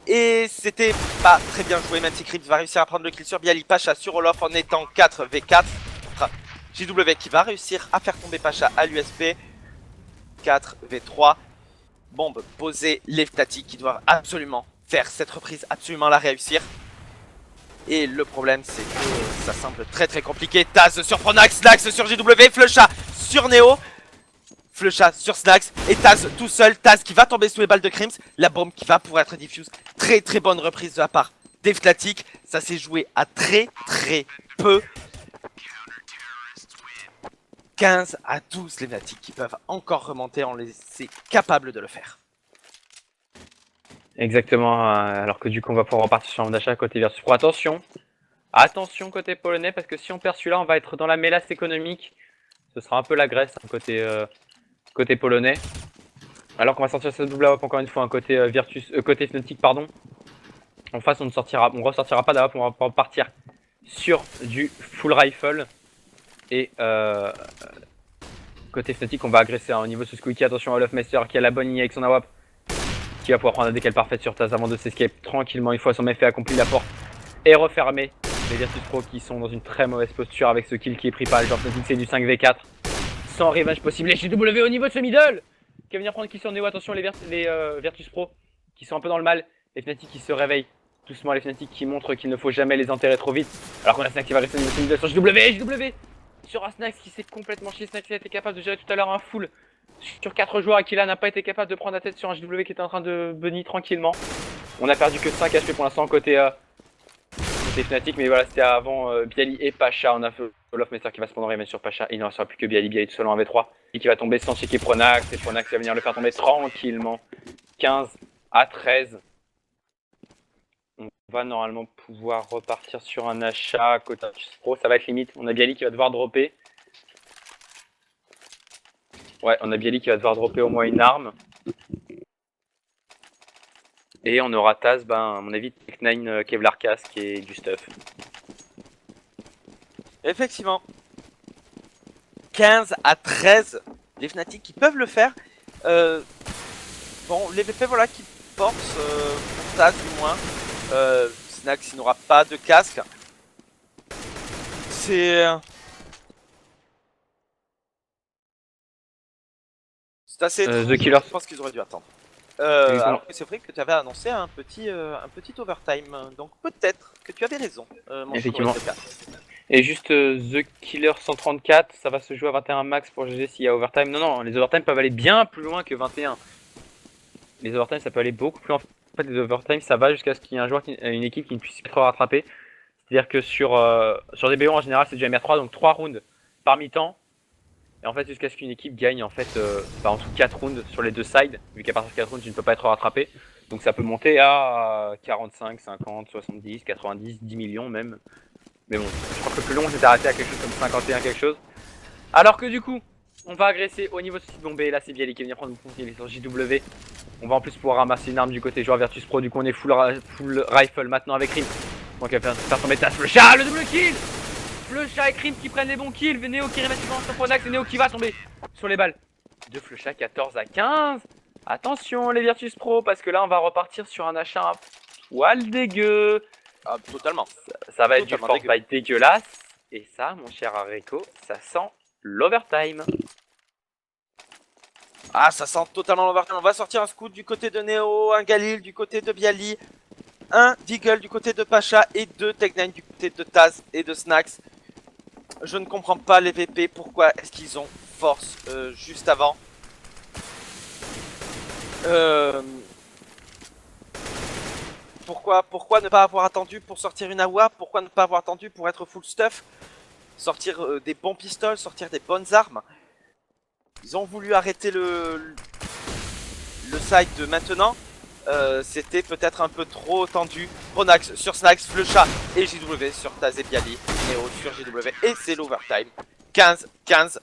Et c'était pas très bien joué, même si Crips va réussir à prendre le kill sur Bialy. Pacha sur Olof en étant 4v4. JW qui va réussir à faire tomber Pacha à l'USP. 4v3. Bombe posée, les Fnatic qui doivent absolument faire cette reprise, absolument la réussir. Et le problème c'est que ça semble très compliqué. Taz sur Pronax, Snax sur JW, Flusha sur Neo. Flusha sur Snax et Taz tout seul. Taz qui va tomber sous les balles de Crims. La bombe qui va pouvoir être diffuse. Très bonne reprise de la part des Fnatic. Ça s'est joué à très peu. 15-12 les Fnatic qui peuvent encore remonter. On les est capables de le faire. Exactement, alors que du coup on va pouvoir repartir sur un d'achat côté Virtus Pro. Attention côté polonais, parce que si on perd celui-là, on va être dans la mélasse économique. Ce sera un peu la Grèce, hein, côté polonais. Alors qu'on va sortir cette double AWP encore une fois, un côté côté Fnatic, pardon. En face, on ressortira pas d'AWP, on va repartir sur du full rifle. Et côté Fnatic, on va agresser au niveau de ce Squeaky. Attention à Olofmeister qui a la bonne ligne avec son AWP. Qui va pouvoir prendre la décale parfaite sur Taz avant de s'escape tranquillement une fois son méfait accompli, la porte est refermée. Les Virtus Pro qui sont dans une très mauvaise posture avec ce kill qui est pris par les joueurs Fnatic, c'est du 5v4 sans revenge possible. Les JW au niveau de ce middle qui va venir prendre kill sur Neo. Attention les Virtus Pro qui sont un peu dans le mal. Les Fnatic qui se réveillent doucement, les Fnatic qui montrent qu'il ne faut jamais les enterrer trop vite. Alors qu'on a Snax qui va rester au niveau de ce middle sur JW sur un Snax qui s'est complètement chié. Snax a été capable de gérer tout à l'heure un full sur 4 joueurs et qui là n'a pas été capable de prendre la tête sur un JW qui était en train de bunny tranquillement. On a perdu que 5 HP pour l'instant côté Fnatic, mais voilà, c'était avant Bialy et Pacha. On a fait Olofmeister qui va se prendre en revenge sur Pacha. Il ne restera plus que Bialy tout seul en V3 et qui va tomber sans checker Pronax. Et Pronax va venir le faire tomber tranquillement. 15-13. On va normalement pouvoir repartir sur un achat côté Pro. Ça va être limite. On a Bialy qui va devoir dropper. Ouais, on a Bialy qui va devoir dropper au moins une arme. Et on aura Taz, à mon avis, Tech9 Kevlar Casque et du stuff. Effectivement. 15-13. Les Fnatic qui peuvent le faire. Bon, les VP voilà qui forcent pour Taz du moins. Snax il n'aura pas de casque. C'est assez The Killer. Je pense qu'ils auraient dû attendre. Alors c'est vrai que tu avais annoncé un petit overtime, donc peut-être que tu avais raison. Effectivement. Et juste The Killer 134, ça va se jouer à 21 max pour GG s'il y a overtime. Non, les overtime peuvent aller bien plus loin que 21. Les overtime ça peut aller beaucoup plus loin. En fait, les overtime ça va jusqu'à ce qu'il y ait un joueur, une équipe qui ne puisse pas être rattrapée. C'est-à-dire que sur des BO en général c'est du MR3, donc 3 rounds par mi-temps. Et en fait, jusqu'à ce qu'une équipe gagne en fait en tout 4 rounds sur les deux sides, vu qu'à partir de 4 rounds, tu ne peux pas être rattrapé. Donc ça peut monter à 45, 50, 70, 90, 10 millions même. Mais bon, je crois que le plus long, j'étais arrêté à quelque chose comme 51 quelque chose. Alors que du coup, on va agresser au niveau de ce site bombé. Là, c'est Bialy qui vient prendre une config sur JW. On va en plus pouvoir ramasser une arme du côté joueur Virtus Pro. Du coup, on est full rifle maintenant avec Rim. Donc, il va faire tomber Taz. Flusha, le double kill! Flusha et Crims qui prennent les bons kills. Neo qui remet sur Pronax et Neo qui va tomber sur les balles de Flusha. 14-15. Attention les Virtus Pro, parce que là on va repartir sur un achat un poil dégueu. Ah, totalement. Ça va être du Fortnite dégueulasse. Et ça, mon cher Areco, ça sent l'overtime. Ah, ça sent totalement l'overtime. On va sortir un scout du côté de Neo, un Galil du côté de Bialy, un Deagle du côté de Pacha et deux Tech9 du côté de Taz et de Snax. Je ne comprends pas les VP, pourquoi est-ce qu'ils ont force juste avant. Pourquoi ne pas avoir attendu pour sortir une AWA? Pourquoi ne pas avoir attendu pour être full stuff? Sortir des bons pistoles, sortir des bonnes armes. Ils ont voulu arrêter le side de maintenant. C'était peut-être un peu trop tendu. Pronax sur Snax, Flecha et JW sur Taz et Bialy. Neo sur JW et c'est l'overtime. 15-15.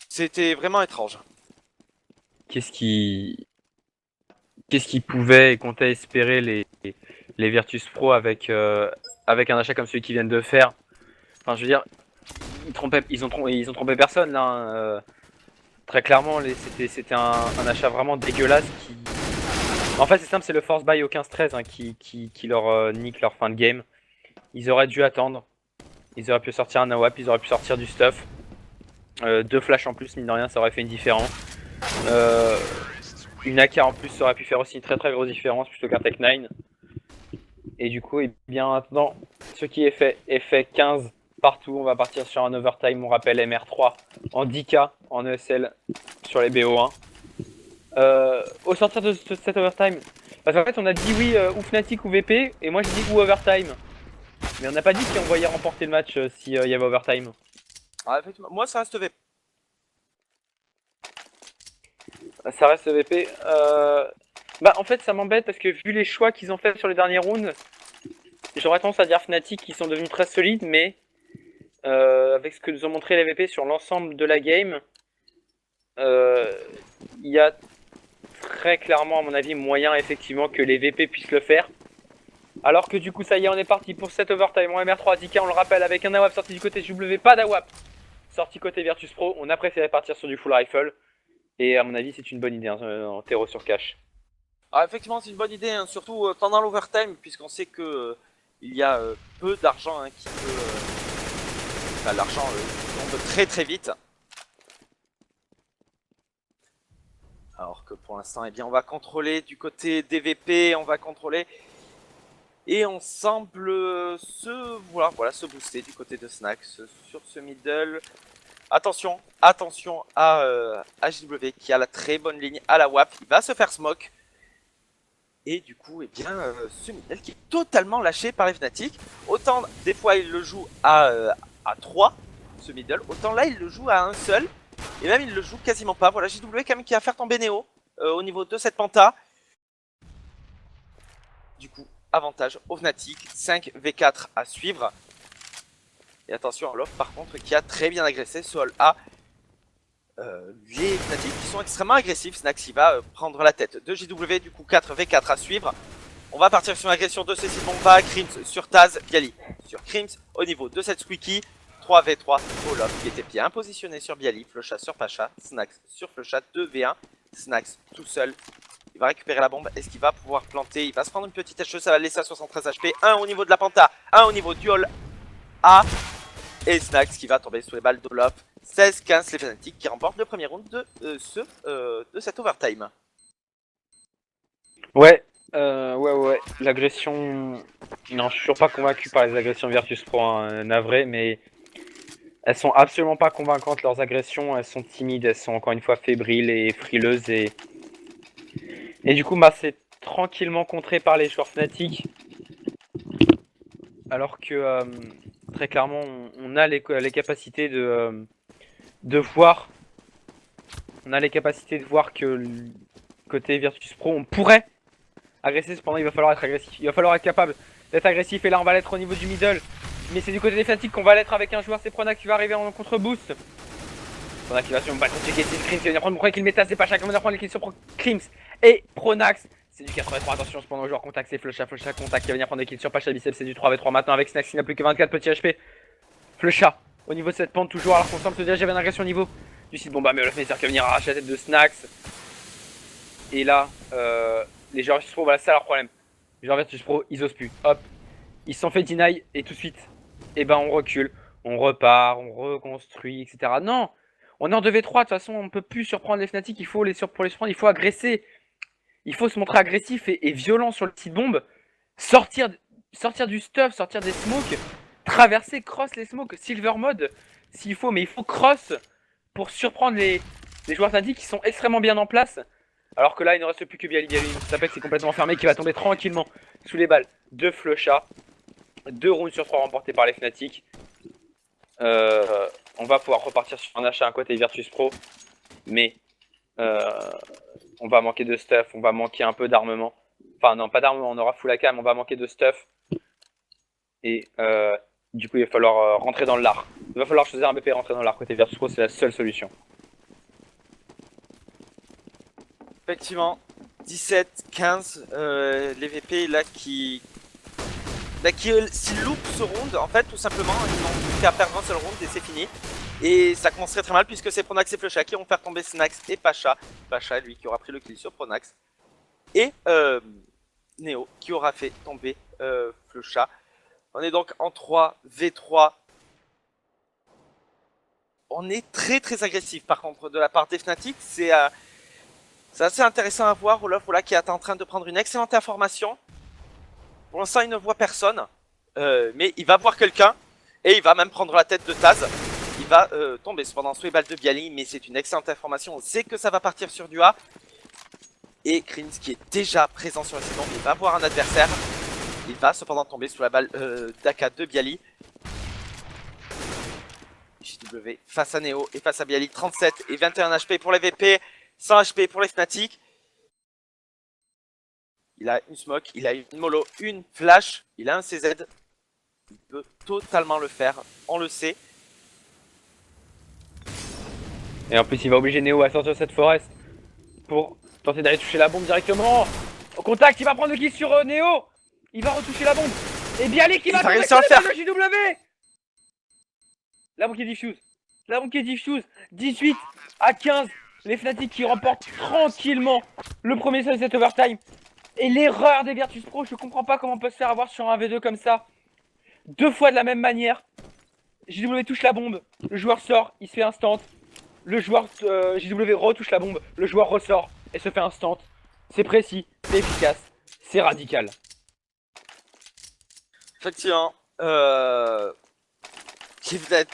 C'était vraiment étrange. Qu'est-ce qui pouvait et comptait espérer les Virtus Pro avec un achat comme celui qu'ils viennent de faire? Enfin, je veux dire, ils ont trompé personne là. Hein. Très clairement, c'était un achat vraiment dégueulasse qui. En fait, c'est simple, c'est le force buy au 15-13 hein, qui leur nique leur fin de game. Ils auraient dû attendre. Ils auraient pu sortir un AWP, ils auraient pu sortir du stuff. 2 flashs en plus, mine de rien, ça aurait fait une différence. Une AK en plus, ça aurait pu faire aussi une très très grosse différence plutôt qu'un Tech 9. Et du coup, et bien maintenant, ce qui est fait 15 partout. On va partir sur un overtime, on rappelle MR3 en 10K en ESL sur les BO1. Au sortir de cet overtime, parce qu'en fait on a dit oui ou Fnatic ou VP, et moi j'ai dit ou overtime. Mais on n'a pas dit qu'on voyait remporter le match s'il y avait overtime. Ah, effectivement, moi ça reste VP. Ça reste VP. Bah en fait ça m'embête parce que vu les choix qu'ils ont fait sur les derniers rounds, j'aurais tendance à dire Fnatic qui sont devenus très solides, mais avec ce que nous ont montré les VP sur l'ensemble de la game, il y a très clairement à mon avis moyen effectivement que les VP puissent le faire. Alors que du coup ça y est, on est parti pour cet overtime en MR3 10K, on le rappelle, avec un AWP sorti du côté JW, pas d'AWP sorti côté Virtus Pro. On a préféré partir sur du full rifle. Et à mon avis c'est une bonne idée hein, en terreau sur cache. Ah, effectivement c'est une bonne idée, hein, surtout pendant l'overtime, puisqu'on sait que il y a peu d'argent hein, qui peut... Enfin, l'argent tombe très très vite. Alors que pour l'instant, eh bien, on va contrôler du côté des VP, on va contrôler. Et on semble voilà, se booster du côté de Snax sur ce middle. Attention à JW qui a la très bonne ligne à la WAP. Il va se faire smoke. Et du coup, eh bien, ce middle qui est totalement lâché par les Fnatic. Autant des fois il le joue à 3, ce middle. Autant là il le joue à un seul. Et même il le joue quasiment pas. Voilà, JW quand même qui va faire tomber Neo au niveau de cette penta. Du coup, avantage au Fnatic. 5v4 à suivre. Et attention à Love par contre qui a très bien agressé Sol A. Les Fnatic qui sont extrêmement agressifs. Snax il va prendre la tête de JW. Du coup 4v4 à suivre. On va partir sur une agression de Cécile Bomba. Crims sur Taz, Bialy sur Crims. Au niveau de cette Squeaky. 3v3 au Love qui était bien positionné sur Bialy. Flecha sur Pacha. Snax sur Flecha. 2v1. Snax tout seul. Il va récupérer la bombe. Est-ce qu'il va pouvoir planter? Il va se prendre une petite HE. Ça va le laisser à 73 HP. Un au niveau de la Penta. Un au niveau du hall A. Et Snax qui va tomber sous les balles d'Olaf. 16-15 les Fnatic qui remportent le premier round de cet overtime. Ouais. L'agression... Non, je suis toujours pas convaincu par les agressions Virtus Pro, hein, navré, mais... Elles sont absolument pas convaincantes, leurs agressions, elles sont timides, elles sont encore une fois fébriles et frileuses, et du coup, bah, c'est tranquillement contré par les joueurs Fnatic, alors que, très clairement, on a les capacités de voir, que côté Virtus Pro, on pourrait agresser, cependant il va falloir être agressif, il va falloir être capable d'être agressif, et là on va l'être au niveau du middle. Mais c'est du côté des Fnatic qu'on va l'être avec un joueur, c'est Pronax qui va arriver en contre-boost. Pronax qui va sur battre checker c'est Crims qui va venir prendre le premier kill méta, c'est pas chacun qui va venir prendre les kills sur Crims et Pronax. C'est du 83, attention cependant au joueur contact, c'est Flecha contact qui va venir prendre des kills sur Pacha Bicep, c'est du 3v3 maintenant avec Snax qui n'a plus que 24 petits HP. Flecha au niveau de cette pente toujours alors qu'on semble se dire j'avais une agression au niveau du site bomba, mais Olaf Messer qui va venir arracher la tête de Snax. Et là, les joueurs Virtus Pro, voilà c'est leur problème. Les joueurs Virtus Pro, ils osent plus, hop. Ils se sont fait deny et tout de suite, et ben on recule, on repart, on reconstruit, etc. Non, on est en 2v3, de toute façon on ne peut plus surprendre les Fnatic, pour les surprendre, il faut agresser. Il faut se montrer agressif et violent sur le petit bombe, sortir du stuff, sortir des smokes, traverser, cross les smokes, silver mode, s'il faut, mais il faut cross pour surprendre les joueurs Fnatic qui sont extrêmement bien en place. Alors que là, il ne reste plus que Bialy. Bialy, Sapek, c'est complètement fermé, qui va tomber tranquillement sous les balles de Flusha. 2 rounds sur 3 remportés par les Fnatic. On va pouvoir repartir sur un achat à un côté Virtus Pro. Mais on va manquer de stuff, on va manquer un peu d'armement. Enfin non, pas d'armement, on aura full AK, mais on va manquer de stuff. Et du coup, il va falloir rentrer dans l'art. Il va falloir choisir un BP et rentrer dans l'art. Côté Virtus Pro, c'est la seule solution. Effectivement, 17, 15, les VP là qui s'ils loupent ce round, en fait, tout simplement, ils n'ont plus qu'à perdre un seul round et c'est fini. Et ça commencerait très mal puisque c'est Pronax et Flusha qui vont faire tomber Snax et Pacha. Pacha, lui, qui aura pris le kill sur Pronax. Et Neo, qui aura fait tomber Flusha. On est donc en 3v3. On est très très agressif par contre de la part des Fnatic. C'est assez intéressant à voir. Olof voilà, qui est en train de prendre une excellente information. Pour l'instant, il ne voit personne. Mais il va voir quelqu'un. Et il va même prendre la tête de Taz. Il va tomber cependant sous les balles de Bialy. Mais c'est une excellente information. On sait que ça va partir sur du A. Et Krims qui est déjà présent sur le site. Il va voir un adversaire. Il va cependant tomber sous la balle d'AK de Bialy. JW face à Neo et face à Bialy. 37 et 21 HP pour les VP. 100 HP pour les Fnatic. Il a une smoke, il a une mollo, une flash, il a un CZ. Il peut totalement le faire, on le sait. Et en plus, il va obliger Neo à sortir de cette forest pour tenter d'aller toucher la bombe directement. Au contact, il va prendre le kill sur Neo. Il va retoucher la bombe. Et Bialy qui va réussir à le faire. le JW. La bombe qui est diffuse. La bombe qui est diffuse. 18 à 15. Les Fnatic qui remportent tranquillement le premier set de cet overtime. Et l'erreur des Virtus Pro, je comprends pas comment on peut se faire avoir sur un V2 comme ça. 2 fois de la même manière. JW touche la bombe. Le joueur sort, il se fait instant. Le joueur JW retouche la bombe. Le joueur ressort et se fait instant. C'est précis, c'est efficace, c'est radical. Effectivement.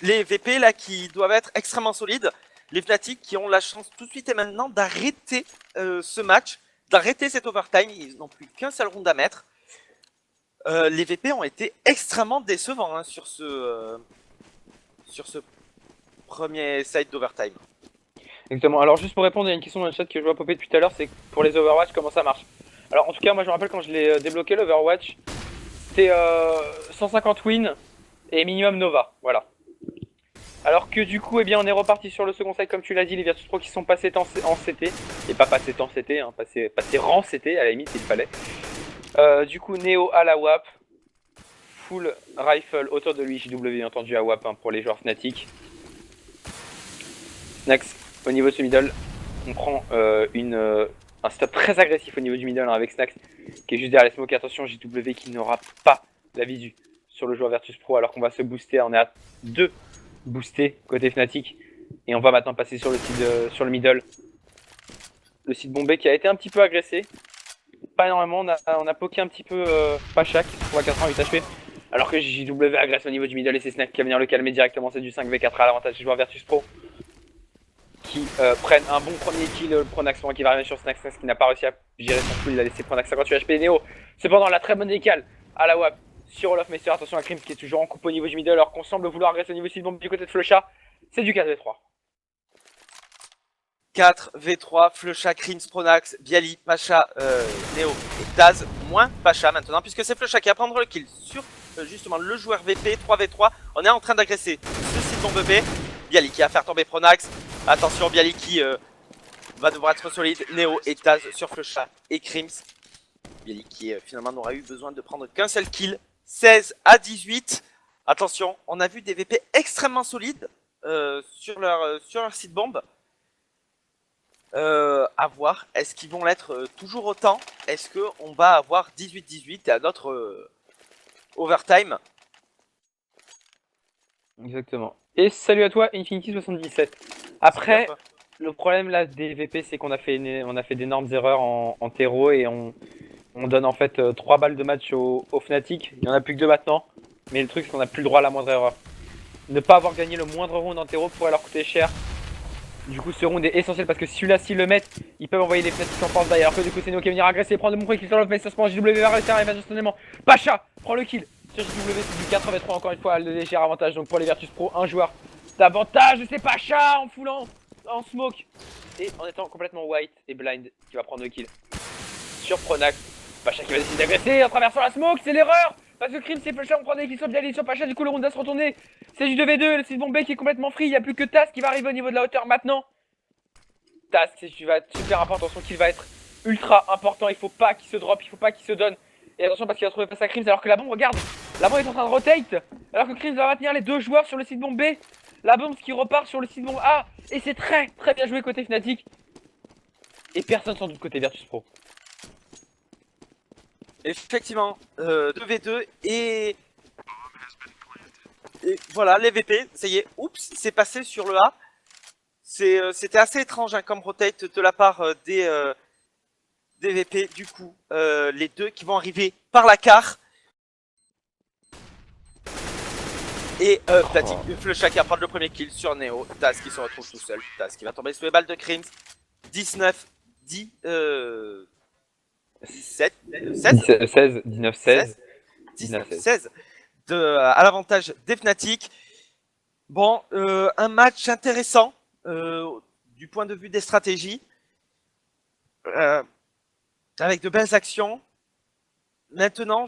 Les VP là qui doivent être extrêmement solides. Les Fnatic qui ont la chance tout de suite et maintenant d'arrêter ce match, d'arrêter cet overtime. Ils n'ont plus qu'un seul round à mettre. Les VP ont été extrêmement décevants hein, sur ce premier side d'overtime. Exactement. Alors juste pour répondre, il y a une question dans le chat que je vois popper depuis tout à l'heure, c'est pour les Overwatch, comment ça marche. Alors en tout cas, moi je me rappelle quand je l'ai débloqué l'Overwatch, c'était 150 wins et minimum Nova, voilà. Alors que du coup, eh bien, on est reparti sur le second side, comme tu l'as dit, les Virtus Pro qui sont passés en CT, et pas passés en CT, hein, passés rang CT, à la limite, il fallait. Du coup, Neo à la WAP, full rifle autour de lui, JW entendu à WAP hein, pour les joueurs Fnatic. Snax, au niveau de ce middle, on prend un stop très agressif au niveau du middle hein, avec Snax, qui est juste derrière les smokes. Attention, JW qui n'aura pas la visu sur le joueur Virtus Pro, alors qu'on va se booster, on est à 2 boostés côté Fnatic. Et on va maintenant passer sur le site, sur le middle. Le site bombé qui a été un petit peu agressé. Pas énormément, on a poké un petit peu Pacha qui se trouve à 88 HP. Alors que JW agresse au niveau du middle et c'est Snax qui va venir le calmer directement. C'est du 5v4 à l'avantage des joueurs Virtus Pro. Qui prennent un bon premier kill, le Pronax qui va arriver sur Snax qui n'a pas réussi à gérer son coup, il a laissé Pronax 58 HP. Neo, cependant la très bonne décale à la WAP sur Olof Meister. Attention à Krims qui est toujours en coupe au niveau du middle alors qu'on semble vouloir agresser au niveau site bombe du côté de Flusha. C'est du 4v3. 4v3, Flusha, Krims, Pronax, Bialy, Pacha, Neo et Taz, moins Pacha maintenant, puisque c'est Flusha qui va prendre le kill sur justement le joueur VP. 3v3, on est en train d'agresser ce site bombe B. Bialy qui va faire tomber Pronax. Attention, Bialy qui va devoir être solide. Neo et Taz sur Flusha et Krims. Bialy qui finalement n'aura eu besoin de prendre qu'un seul kill. 16 à 18. Attention, on a vu des VP extrêmement solides sur leur site bombe. À voir, est-ce qu'ils vont l'être toujours autant? Est-ce qu'on va avoir 18-18 à notre overtime? Exactement. Et salut à toi, Infinity77. Après, le problème là des VP, c'est qu'on a fait d'énormes erreurs en terreau et on donne en fait 3 balles de match au Fnatic. Il n'y en a plus que 2 maintenant. Mais le truc, c'est qu'on n'a plus le droit à la moindre erreur. Ne pas avoir gagné le moindre round en terreau pourrait leur coûter cher. Du coup, ce round est essentiel parce que celui-là, s'ils le mettent, ils peuvent envoyer des fenêtres qui s'en force d'ailleurs. Alors que du coup, c'est Neo qui va venir agresser, prendre le bon kill sur le face, ça se prend. JW va réussir à arriver instantanément. Pacha prend le kill. Sur JW, c'est du 83 encore une fois, le léger avantage. Donc pour les Virtus Pro, un joueur d'avantage, c'est Pacha en foulant en smoke. Et en étant complètement white et blind, qui va prendre le kill. Sur Pronax, Pacha qui va décider d'agresser en traversant la smoke, c'est l'erreur. Parce que Krim c'est Pacha, on prend des kills sur Bialy, sur Pacha, du coup le round va se retourner. C'est du 2v2, le 6 bombé qui est complètement free, il n'y a plus que Taz qui va arriver au niveau de la hauteur maintenant. Taz, tu vas être super important, son kill va être ultra important, il faut pas qu'il se drop, il faut pas qu'il se donne. Et attention parce qu'il va trouver face à Krims alors que la bombe, regarde, la bombe est en train de rotate. Alors que Krims va maintenir les deux joueurs sur le site bombe B. La bombe qui repart sur le site bombe A. Et c'est très très bien joué côté Fnatic. Et personne sans doute côté Virtus Pro. Effectivement, 2v2 et voilà, les VP, ça y est, oups, c'est passé sur le A. C'était assez étrange hein, comme rotate de la part des VP. Du coup, les deux qui vont arriver par la car. Et Fnatic, Flusha qui va prendre le premier kill sur Neo. Taz qui se retrouve tout seul. Taz qui va tomber sous les balles de Krims. 19, 10, 17, 16 16, 19, 16. 19, 16 à l'avantage des Fnatic. Bon, un match intéressant du point de vue des stratégies. Avec de belles actions. Maintenant,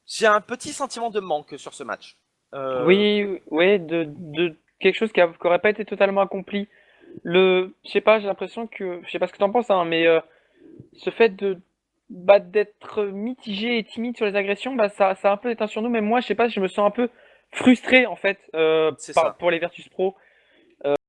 j'ai un petit sentiment de manque sur ce match. Oui, oui, de quelque chose qui aurait pas été totalement accompli. Je sais pas, j'ai l'impression que, je sais pas ce que t'en penses, hein, mais ce fait d'être mitigé et timide sur les agressions, bah ça a un peu éteint sur nous. Mais moi, je sais pas, je me sens un peu frustré en fait C'est ça. pour les Virtus Pro.